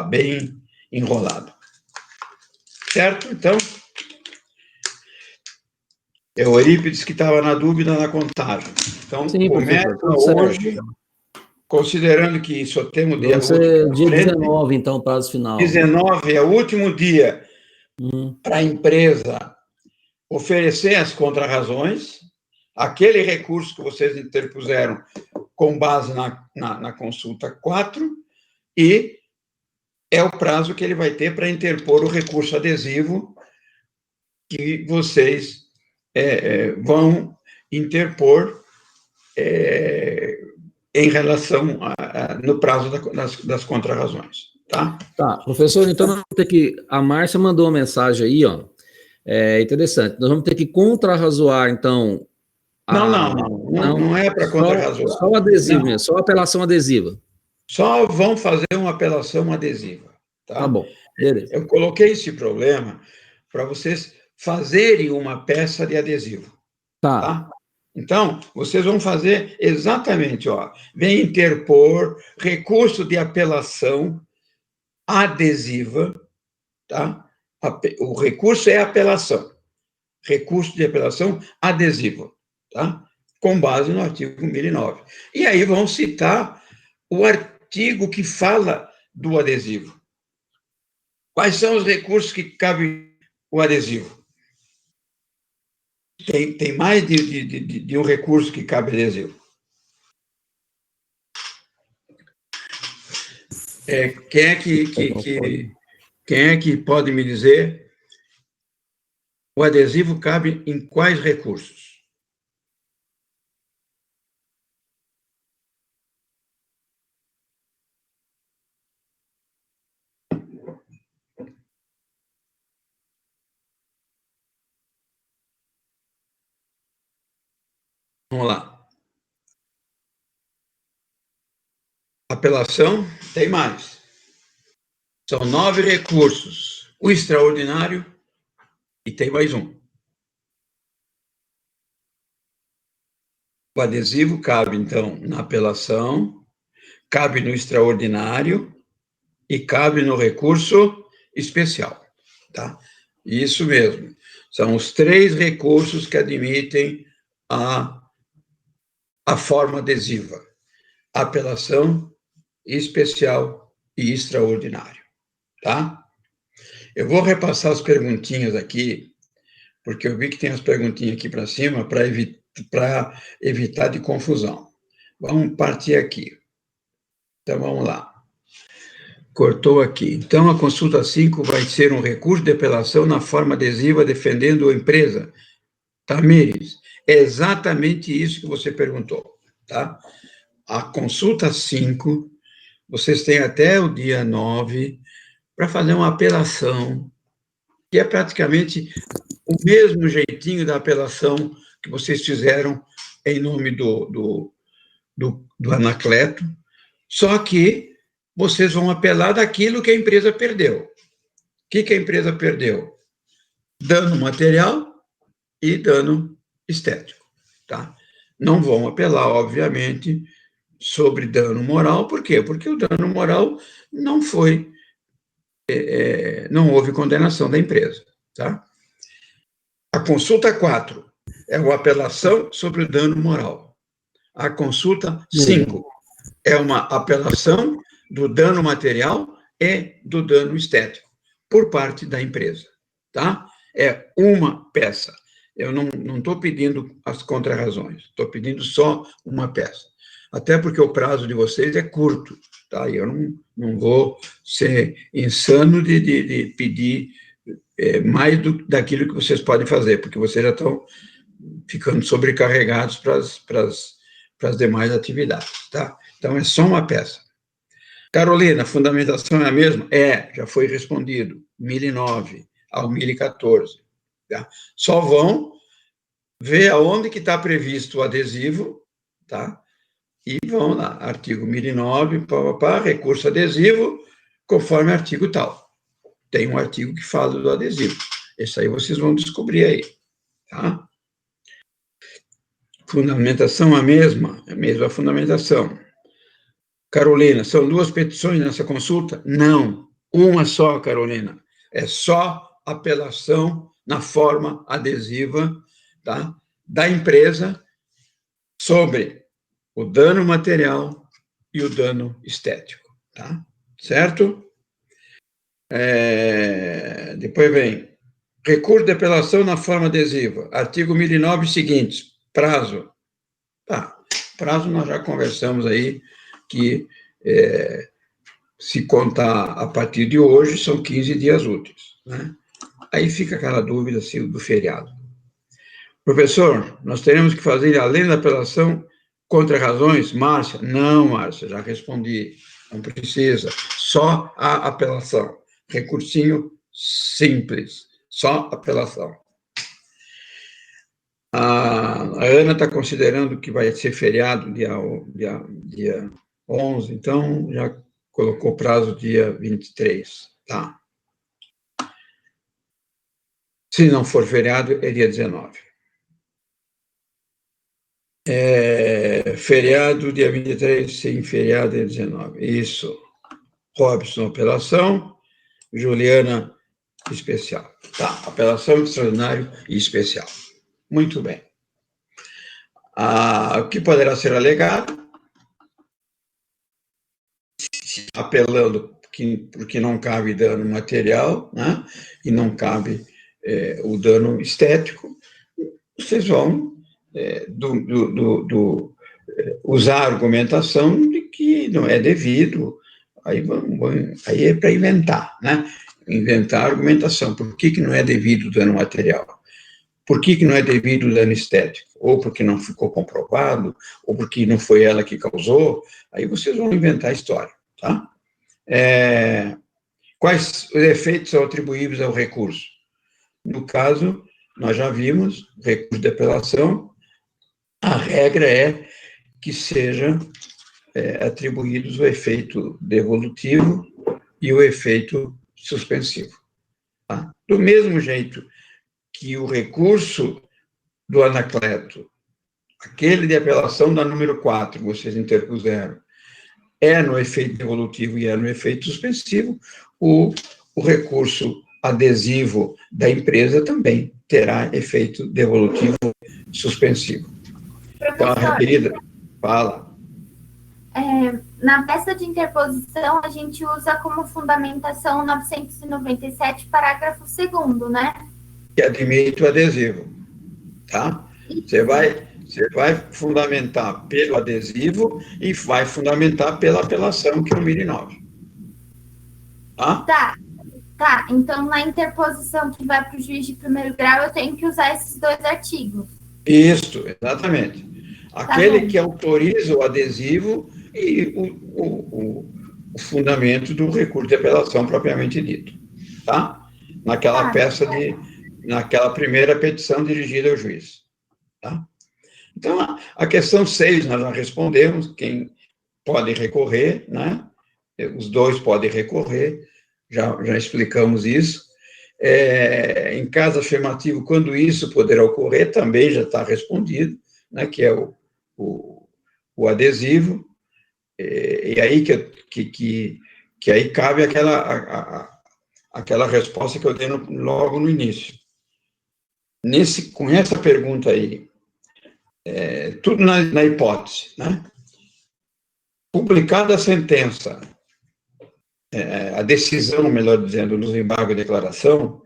bem enrolado. Certo? Então, o Eurípides que estava na dúvida na contagem. Então, Sim, começa hoje, considerando que só temos dia útil. Dia 19, então, prazo final. 19 é o último dia para a empresa oferecer as contrarrazões, aquele recurso que vocês interpuseram com base na consulta 4, e é o prazo que ele vai ter para interpor o recurso adesivo que vocês vão interpor em relação no prazo das contrarrazões, tá? Tá, professor, então nós vamos ter que... A Márcia mandou uma mensagem aí, ó, interessante. Nós vamos ter que contrarrazoar, então... Não é para contrarrazoar. Só o adesivo mesmo, só a apelação adesiva. Só vão fazer uma apelação adesiva, tá? Tá bom, beleza. Eu coloquei esse problema para vocês fazerem uma peça de adesivo, tá? Então, vocês vão fazer exatamente, ó, vem interpor recurso de apelação adesiva, tá? O recurso é apelação. Recurso de apelação adesiva, tá? Com base no artigo 1009. E aí vão citar o artigo que fala do adesivo. Quais são os recursos que cabem o adesivo? Tem mais de um recurso que cabe adesivo. Quem é que pode me dizer o adesivo cabe em quais recursos? Vamos lá. Apelação, tem mais. São 9 recursos. O extraordinário e tem mais um. O adesivo cabe, então, na apelação, cabe no extraordinário e cabe no recurso especial, tá? Isso mesmo. São os 3 recursos que admitem a forma adesiva: apelação, especial e extraordinário, tá? Eu vou repassar as perguntinhas aqui, porque eu vi que tem as perguntinhas aqui para cima para evitar de confusão. Vamos partir aqui. Então, vamos lá. Cortou aqui. Então, a consulta 5 vai ser um recurso de apelação na forma adesiva defendendo a empresa. Tamires, é exatamente isso que você perguntou, tá? A consulta 5, vocês têm até o dia 9 para fazer uma apelação, que é praticamente o mesmo jeitinho da apelação que vocês fizeram em nome do Anacleto, só que vocês vão apelar daquilo que a empresa perdeu. O que a empresa perdeu? Dano material e dano estético, tá? Não vão apelar, obviamente, sobre dano moral. Por quê? Porque o dano moral não foi, não houve condenação da empresa, tá? A consulta 4 é uma apelação sobre o dano moral. A consulta 5 é uma apelação do dano material e do dano estético por parte da empresa, tá? É uma peça. Eu não estou pedindo as contrarrazões, estou pedindo só uma peça. Até porque o prazo de vocês é curto, tá? E eu não vou ser insano de pedir mais daquilo que vocês podem fazer, porque vocês já estão ficando sobrecarregados para as demais atividades, tá? Então, é só uma peça. Carolina, a fundamentação é a mesma? Já foi respondido, 1009 ao 1014. Tá? Só vão ver aonde que está previsto o adesivo, tá? E vão lá, artigo 1009, recurso adesivo, conforme artigo tal. Tem um artigo que fala do adesivo. Esse aí vocês vão descobrir aí, tá? Fundamentação a mesma fundamentação. Carolina, são 2 petições nessa consulta? Não, uma só, Carolina. É só apelação na forma adesiva, tá? Da empresa sobre o dano material e o dano estético, tá? Certo? Depois vem recurso de apelação na forma adesiva. Artigo 1009, seguintes. Prazo. Tá. Prazo nós já conversamos aí, que se contar a partir de hoje, são 15 dias úteis, né? Aí fica aquela dúvida assim, do feriado. Professor, nós teremos que fazer, além da apelação, contrarrazões? Márcia? Não, Márcia, já respondi. Não precisa. Só a apelação. Recursinho simples. Só apelação. A Ana está considerando que vai ser feriado dia 11, então já colocou prazo dia 23, tá? Se não for feriado, é dia 19. Feriado, dia 23, sim, feriado é 19. Isso. Robson, apelação. Juliana, especial. Tá, apelação, extraordinário e especial. Muito bem. O que poderá ser alegado? Apelando porque não cabe dano material, né? E não cabe o dano estético, vocês vão usar a argumentação de que não é devido, aí é para inventar, né? Inventar a argumentação. Por que não é devido o dano material? Por que não é devido o dano estético? Ou porque não ficou comprovado, ou porque não foi ela que causou, aí vocês vão inventar a história, tá? Quais os efeitos são atribuíveis ao recurso? No caso, nós já vimos, recurso de apelação, a regra é que seja atribuídos o efeito devolutivo e o efeito suspensivo. Tá? Do mesmo jeito que o recurso do Anacleto, aquele de apelação da número 4, vocês interpuseram, é no efeito devolutivo e é no efeito suspensivo, o recurso adesivo da empresa também terá efeito devolutivo suspensivo. Então, a requerida fala. Na peça de interposição, a gente usa como fundamentação 997, parágrafo 2º, né? Que admite o adesivo, tá? Você vai fundamentar pelo adesivo e vai fundamentar pela apelação, que é o 1009. Tá? Tá. Então, na interposição que vai para o juiz de primeiro grau, eu tenho que usar esses 2 artigos. Isso, exatamente. Aquele que autoriza o adesivo e o fundamento do recurso de apelação propriamente dito, tá? Naquela naquela primeira petição dirigida ao juiz, tá? Então, a questão 6 nós já respondemos, quem pode recorrer, né? Os 2 podem recorrer, já explicamos isso. Em caso afirmativo, quando isso poderá ocorrer, também já está respondido, né? Que é o adesivo. E aí que aí cabe aquela resposta que eu dei logo no início. Com essa pergunta aí, tudo na hipótese, né? Publicada a sentença, a decisão, melhor dizendo, do embargo de declaração,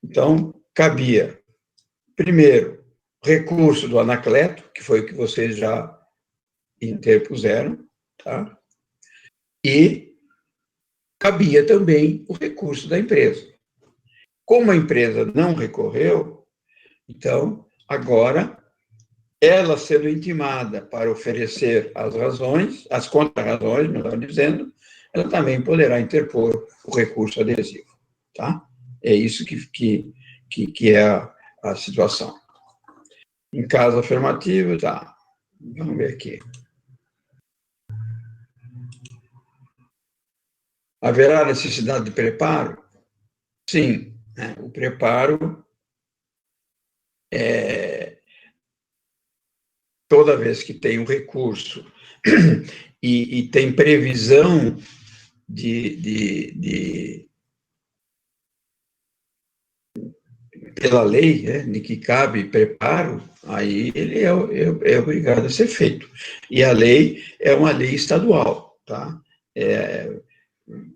então, cabia, primeiro, recurso do Anacleto, que foi o que vocês já interpuseram, tá? E cabia também o recurso da empresa. Como a empresa não recorreu, então, agora, ela sendo intimada para oferecer as razões, as contra-razões, melhor dizendo, ela também poderá interpor o recurso adesivo, tá? É isso que é a situação. Em caso afirmativo, tá. Vamos ver aqui. Haverá necessidade de preparo? Sim, né? O preparo toda vez que tem um recurso e tem previsão pela lei, né, de que cabe preparo, aí ele é obrigado a ser feito. E a lei é uma lei estadual, tá?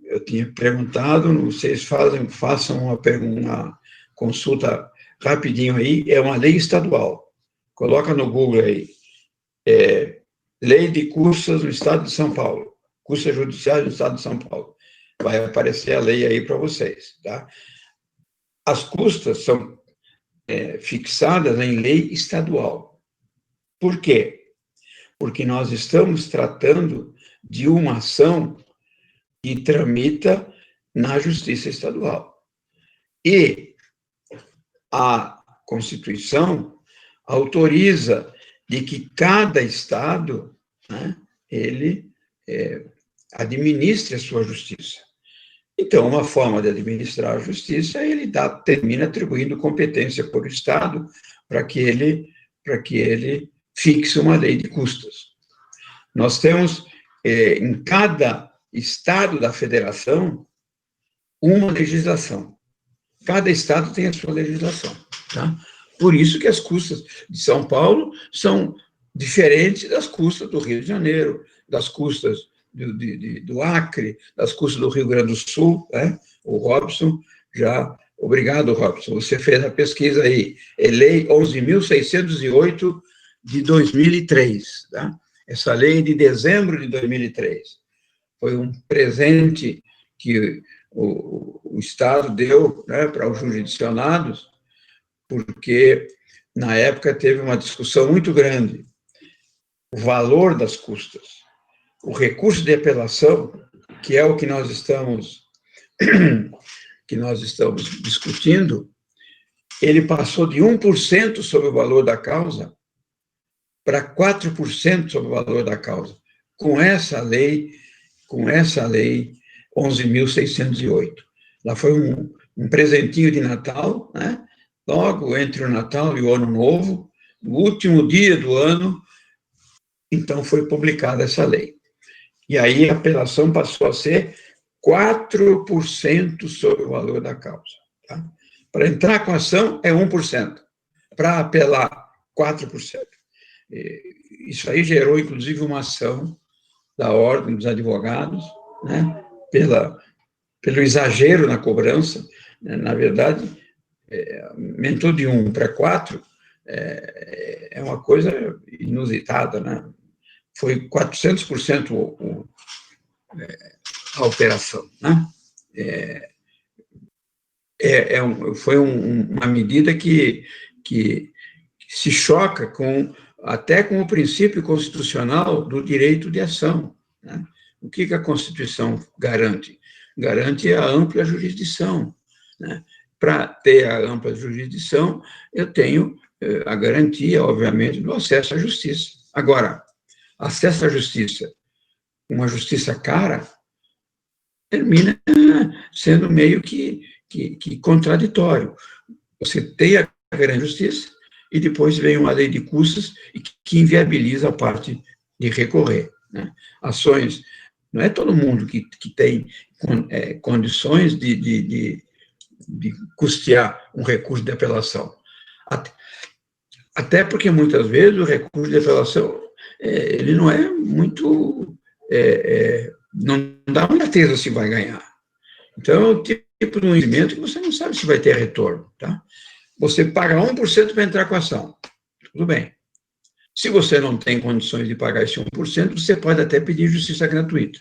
Eu tinha perguntado, vocês façam uma consulta rapidinho aí, é uma lei estadual. Coloca no Google aí, Lei de Custas do Estado de São Paulo, Custas Judiciais do Estado de São Paulo. Vai aparecer a lei aí para vocês, tá? As custas são fixadas em lei estadual. Por quê? Porque nós estamos tratando de uma ação que tramita na Justiça Estadual. E a Constituição autoriza de que cada Estado, né, ele administre a sua justiça. Então, uma forma de administrar a justiça, ele termina atribuindo competência por Estado para que ele fixe uma lei de custas. Nós temos, em cada Estado da Federação, uma legislação. Cada Estado tem a sua legislação, tá? Por isso que as custas de São Paulo são diferentes das custas do Rio de Janeiro, das custas do Acre, das custas do Rio Grande do Sul, né? O Robson obrigado, Robson, você fez a pesquisa aí, é Lei 11.608 de 2003, tá? Essa lei é de dezembro de 2003. Foi um presente que o Estado deu, né, para os jurisdicionados, porque, na época, teve uma discussão muito grande. O valor das custas. O recurso de apelação, que é o que nós estamos discutindo, ele passou de 1% sobre o valor da causa para 4% sobre o valor da causa. Com essa lei 11.608. Lá foi um presentinho de Natal, né? Logo entre o Natal e o Ano Novo, no último dia do ano, então foi publicada essa lei. E aí a apelação passou a ser 4% sobre o valor da causa. Tá? Para entrar com a ação é 1%. Para apelar, 4%. Isso aí gerou, inclusive, uma ação da Ordem dos Advogados, né, pelo exagero na cobrança. Na verdade, aumentou de 1 para 4, é uma coisa inusitada, né? Foi 400% a operação, né? Foi uma medida que se choca até com o princípio constitucional do direito de ação, né? O que a Constituição garante? Garante a ampla jurisdição, né? Para ter a ampla jurisdição, eu tenho a garantia, obviamente, do acesso à justiça. Agora, acesso à justiça, uma justiça cara, termina sendo meio que contraditório. Você tem a grande justiça e depois vem uma lei de custas que inviabiliza a parte de recorrer, né? Ações, não é todo mundo que tem condições de custear um recurso de apelação. Até porque, muitas vezes, o recurso de apelação ele não é muito... não dá muita certeza se vai ganhar. Então, é o tipo de um investimento que você não sabe se vai ter retorno. Tá? Você paga 1% para entrar com a ação. Tudo bem. Se você não tem condições de pagar esse 1%, você pode até pedir justiça gratuita.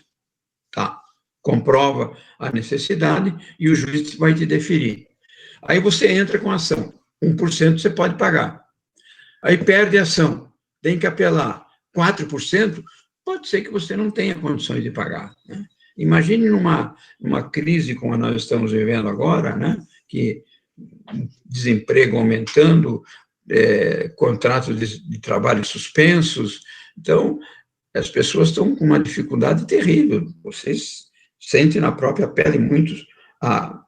Tá? Comprova a necessidade e o juiz vai te deferir. Aí você entra com a ação. 1% você pode pagar. Aí perde a ação. Tem que apelar. 4%, pode ser que você não tenha condições de pagar. Né? Imagine numa crise como nós estamos vivendo agora, né? Que desemprego aumentando, contratos de trabalho suspensos. Então, as pessoas estão com uma dificuldade terrível. Vocês sentem na própria pele muitos a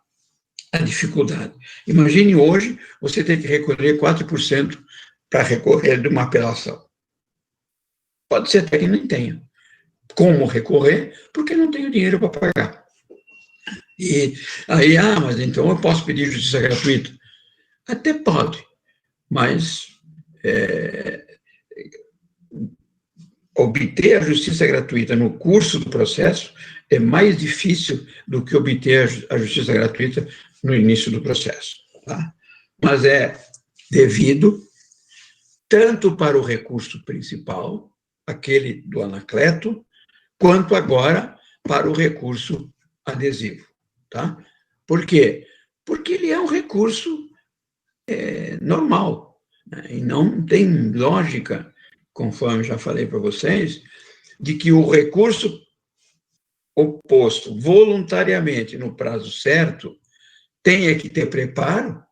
dificuldade. Imagine hoje você ter que recolher 4% para recorrer de uma apelação. Pode ser até que não tenha como recorrer, porque não tenho dinheiro para pagar. E aí, mas então eu posso pedir justiça gratuita? Até pode, mas obter a justiça gratuita no curso do processo é mais difícil do que obter a justiça gratuita no início do processo. Tá? Mas é devido tanto para o recurso principal, aquele do Anacleto, quanto agora para o recurso adesivo. Tá? Por quê? Porque ele é um recurso normal, né? E não tem lógica, conforme já falei para vocês, de que o recurso oposto voluntariamente no prazo certo tenha que ter preparo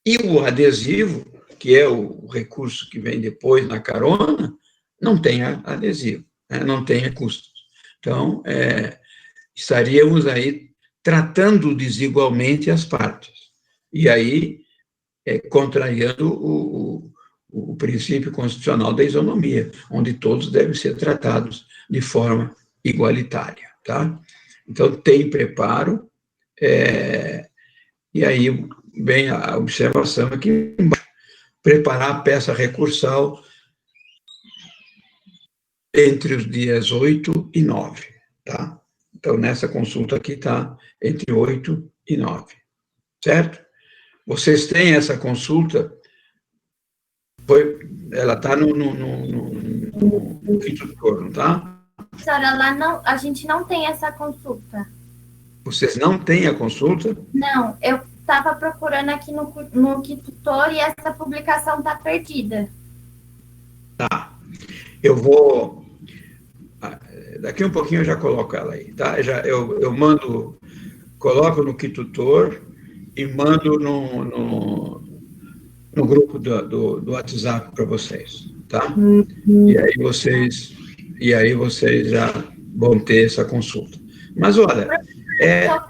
e o adesivo, que é o recurso que vem depois na carona, não tenha adesivo, né? Não tenha custos. Então, estaríamos aí tratando desigualmente as partes. E aí, contrariando o princípio constitucional da isonomia, onde todos devem ser tratados de forma igualitária. Tá? Então, tem preparo, e aí vem a observação aqui embaixo. Preparar a peça recursal entre os dias 8 e 9, tá? Então, nessa consulta aqui está entre 8 e 9, certo? Vocês têm essa consulta, ela está no quinto turno, tá? Senhora, lá não, a gente não tem essa consulta. Vocês não têm a consulta? Não, eu estava procurando aqui no Quitutor e essa publicação está perdida. Tá. Eu vou... Daqui um pouquinho eu já coloco ela aí, tá? Eu mando, coloco no Quitutor e mando no grupo do WhatsApp para vocês, tá? E aí vocês já vão ter essa consulta. Mas olha, é a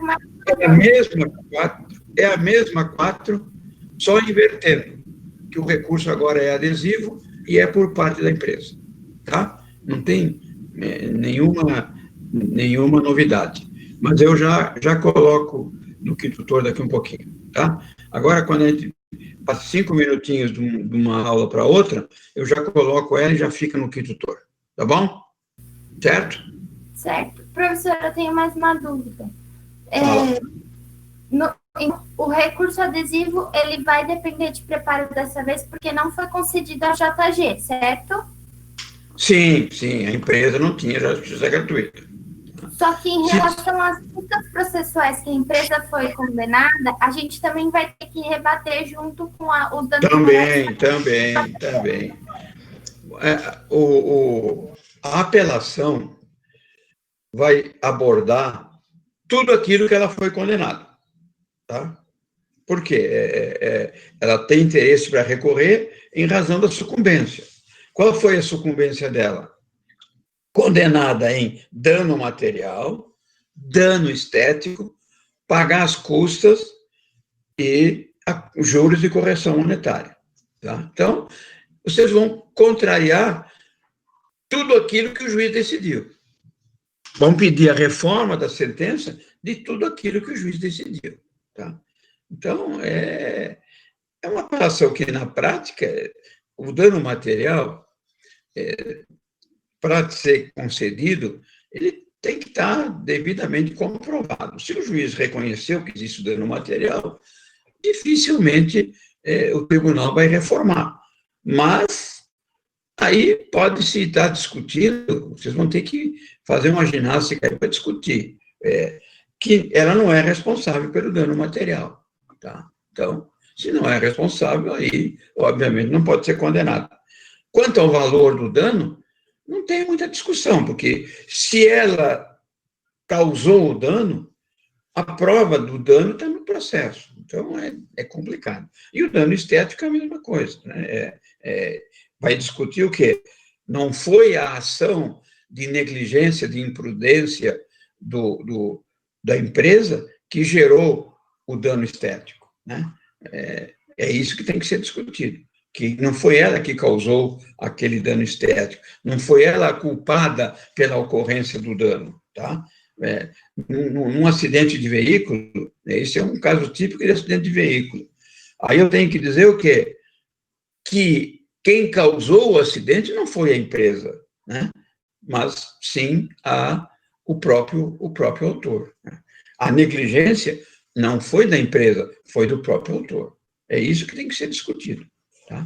mesma 4, só invertendo, que o recurso agora é adesivo e é por parte da empresa, tá? Não tem nenhuma novidade. Mas eu já coloco no Kitutor daqui um pouquinho, tá? Agora, quando a gente passa 5 minutinhos de uma aula para outra, eu já coloco ela e já fica no Kitutor, tá bom? Certo? Certo. Professora, eu tenho mais uma dúvida. O recurso adesivo, ele vai depender de preparo dessa vez, porque não foi concedido a JG, certo? Sim, a empresa não tinha justiça gratuita. Só que em relação às multas processuais que a empresa foi condenada, a gente também vai ter que rebater junto com os danos. Também. A apelação vai abordar tudo aquilo que ela foi condenada, tá? Por quê? Ela tem interesse para recorrer em razão da sucumbência. Qual foi a sucumbência dela? Condenada em dano material, dano estético, pagar as custas e juros de correção monetária. Tá? Então, vocês vão contrariar tudo aquilo que o juiz decidiu. Vão pedir a reforma da sentença de tudo aquilo que o juiz decidiu. Tá? Então, é uma apelação que, na prática, o dano material, para ser concedido, ele tem que estar devidamente comprovado. Se o juiz reconheceu que existe dano material, dificilmente o tribunal vai reformar. Mas aí pode-se estar discutindo, vocês vão ter que fazer uma ginástica para discutir, que ela não é responsável pelo dano material. Tá? Então, se não é responsável, aí, obviamente, não pode ser condenado. Quanto ao valor do dano, não tem muita discussão, porque se ela causou o dano, a prova do dano está no processo. Então, é complicado. E o dano estético é a mesma coisa. Né? Vai discutir o quê? Não foi a ação de negligência, de imprudência da empresa que gerou o dano estético. Né? É isso que tem que ser discutido. Que não foi ela que causou aquele dano estético, não foi ela a culpada pela ocorrência do dano, tá? Num acidente de veículo, esse é um caso típico de acidente de veículo. Aí eu tenho que dizer o quê? Que quem causou o acidente não foi a empresa, né? Mas sim o próprio autor. A negligência não foi da empresa, foi do próprio autor. É isso que tem que ser discutido. Tá?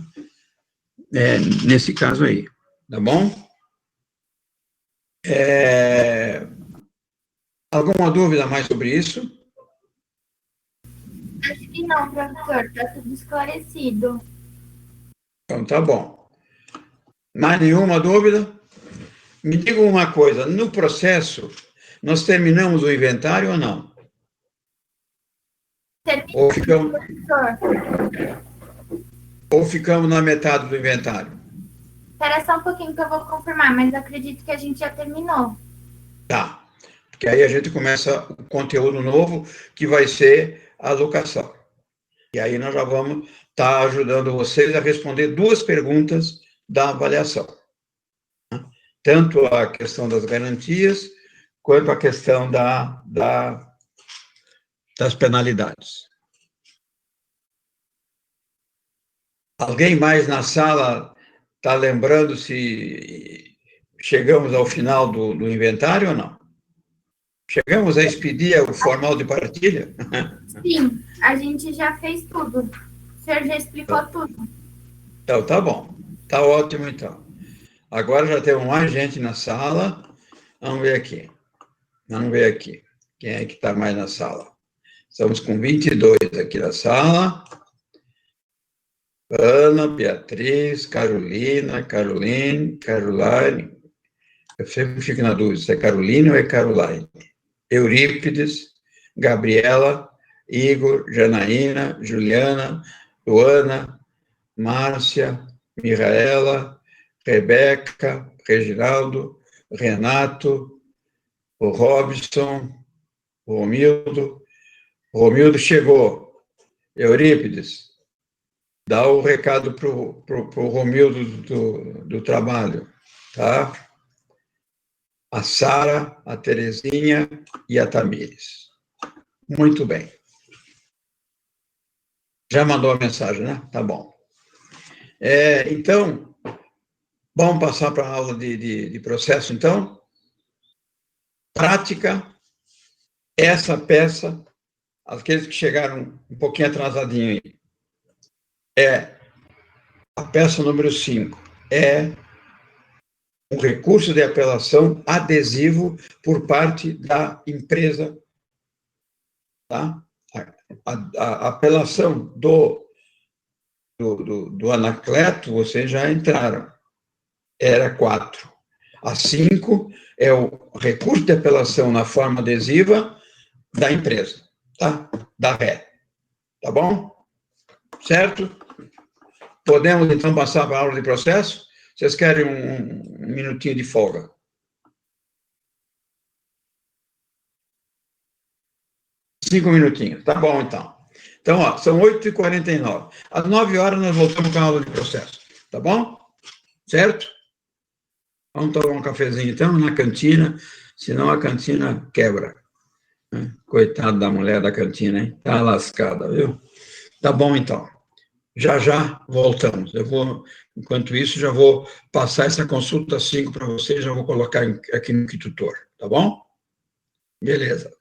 Nesse caso aí, tá bom? Alguma dúvida mais sobre isso? Acho que não, professor, está tudo esclarecido. Então, tá bom. Mais nenhuma dúvida? Me diga uma coisa, no processo, nós terminamos o inventário ou não? Terminamos, professor. Ou ficamos na metade do inventário? Espera só um pouquinho que eu vou confirmar, mas acredito que a gente já terminou. Tá, porque aí a gente começa o conteúdo novo, que vai ser a alocação. E aí nós já vamos estar ajudando vocês a responder 2 perguntas da avaliação. Tanto a questão das garantias, quanto a questão das penalidades. Alguém mais na sala está lembrando se chegamos ao final do inventário ou não? Chegamos a expedir o formal de partilha? Sim, a gente já fez tudo. O senhor já explicou tudo. Então, tá bom. Tá ótimo, então. Agora já temos mais gente na sala. Vamos ver aqui. Quem é que está mais na sala? Estamos com 22 aqui na sala. Ana, Beatriz, Carolina, Caroline. Eu sempre fico na dúvida se é Carolina ou é Caroline. Eurípides, Gabriela, Igor, Janaína, Juliana, Luana, Márcia, Miraela, Rebeca, Reginaldo, Renato, o Robson, o Romildo. O Romildo chegou. Eurípides, dá o recado para o Romildo do trabalho, tá? A Sara, a Terezinha e a Tamires. Muito bem. Já mandou a mensagem, né? Tá bom. Então, vamos passar para a aula de processo, então. Prática, essa peça, aqueles que chegaram um pouquinho atrasadinho aí, a peça número 5, um recurso de apelação adesivo por parte da empresa, tá? A apelação do Anacleto, vocês já entraram, era 4. A 5 é o recurso de apelação na forma adesiva da empresa, tá? Da ré, tá bom? Certo? Podemos, então, passar para a aula de processo? Vocês querem um minutinho de folga? Cinco minutinhos. Tá bom, então. Então, ó, são 8h49. Às 9 horas nós voltamos com a aula de processo. Tá bom? Certo? Vamos tomar um cafezinho, então, na cantina, senão a cantina quebra. Coitado da mulher da cantina, hein? Tá lascada, viu? Tá bom, então. Já voltamos. Eu vou, enquanto isso, já vou passar essa consulta 5 para vocês, já vou colocar aqui no Kitutor, tá bom? Beleza.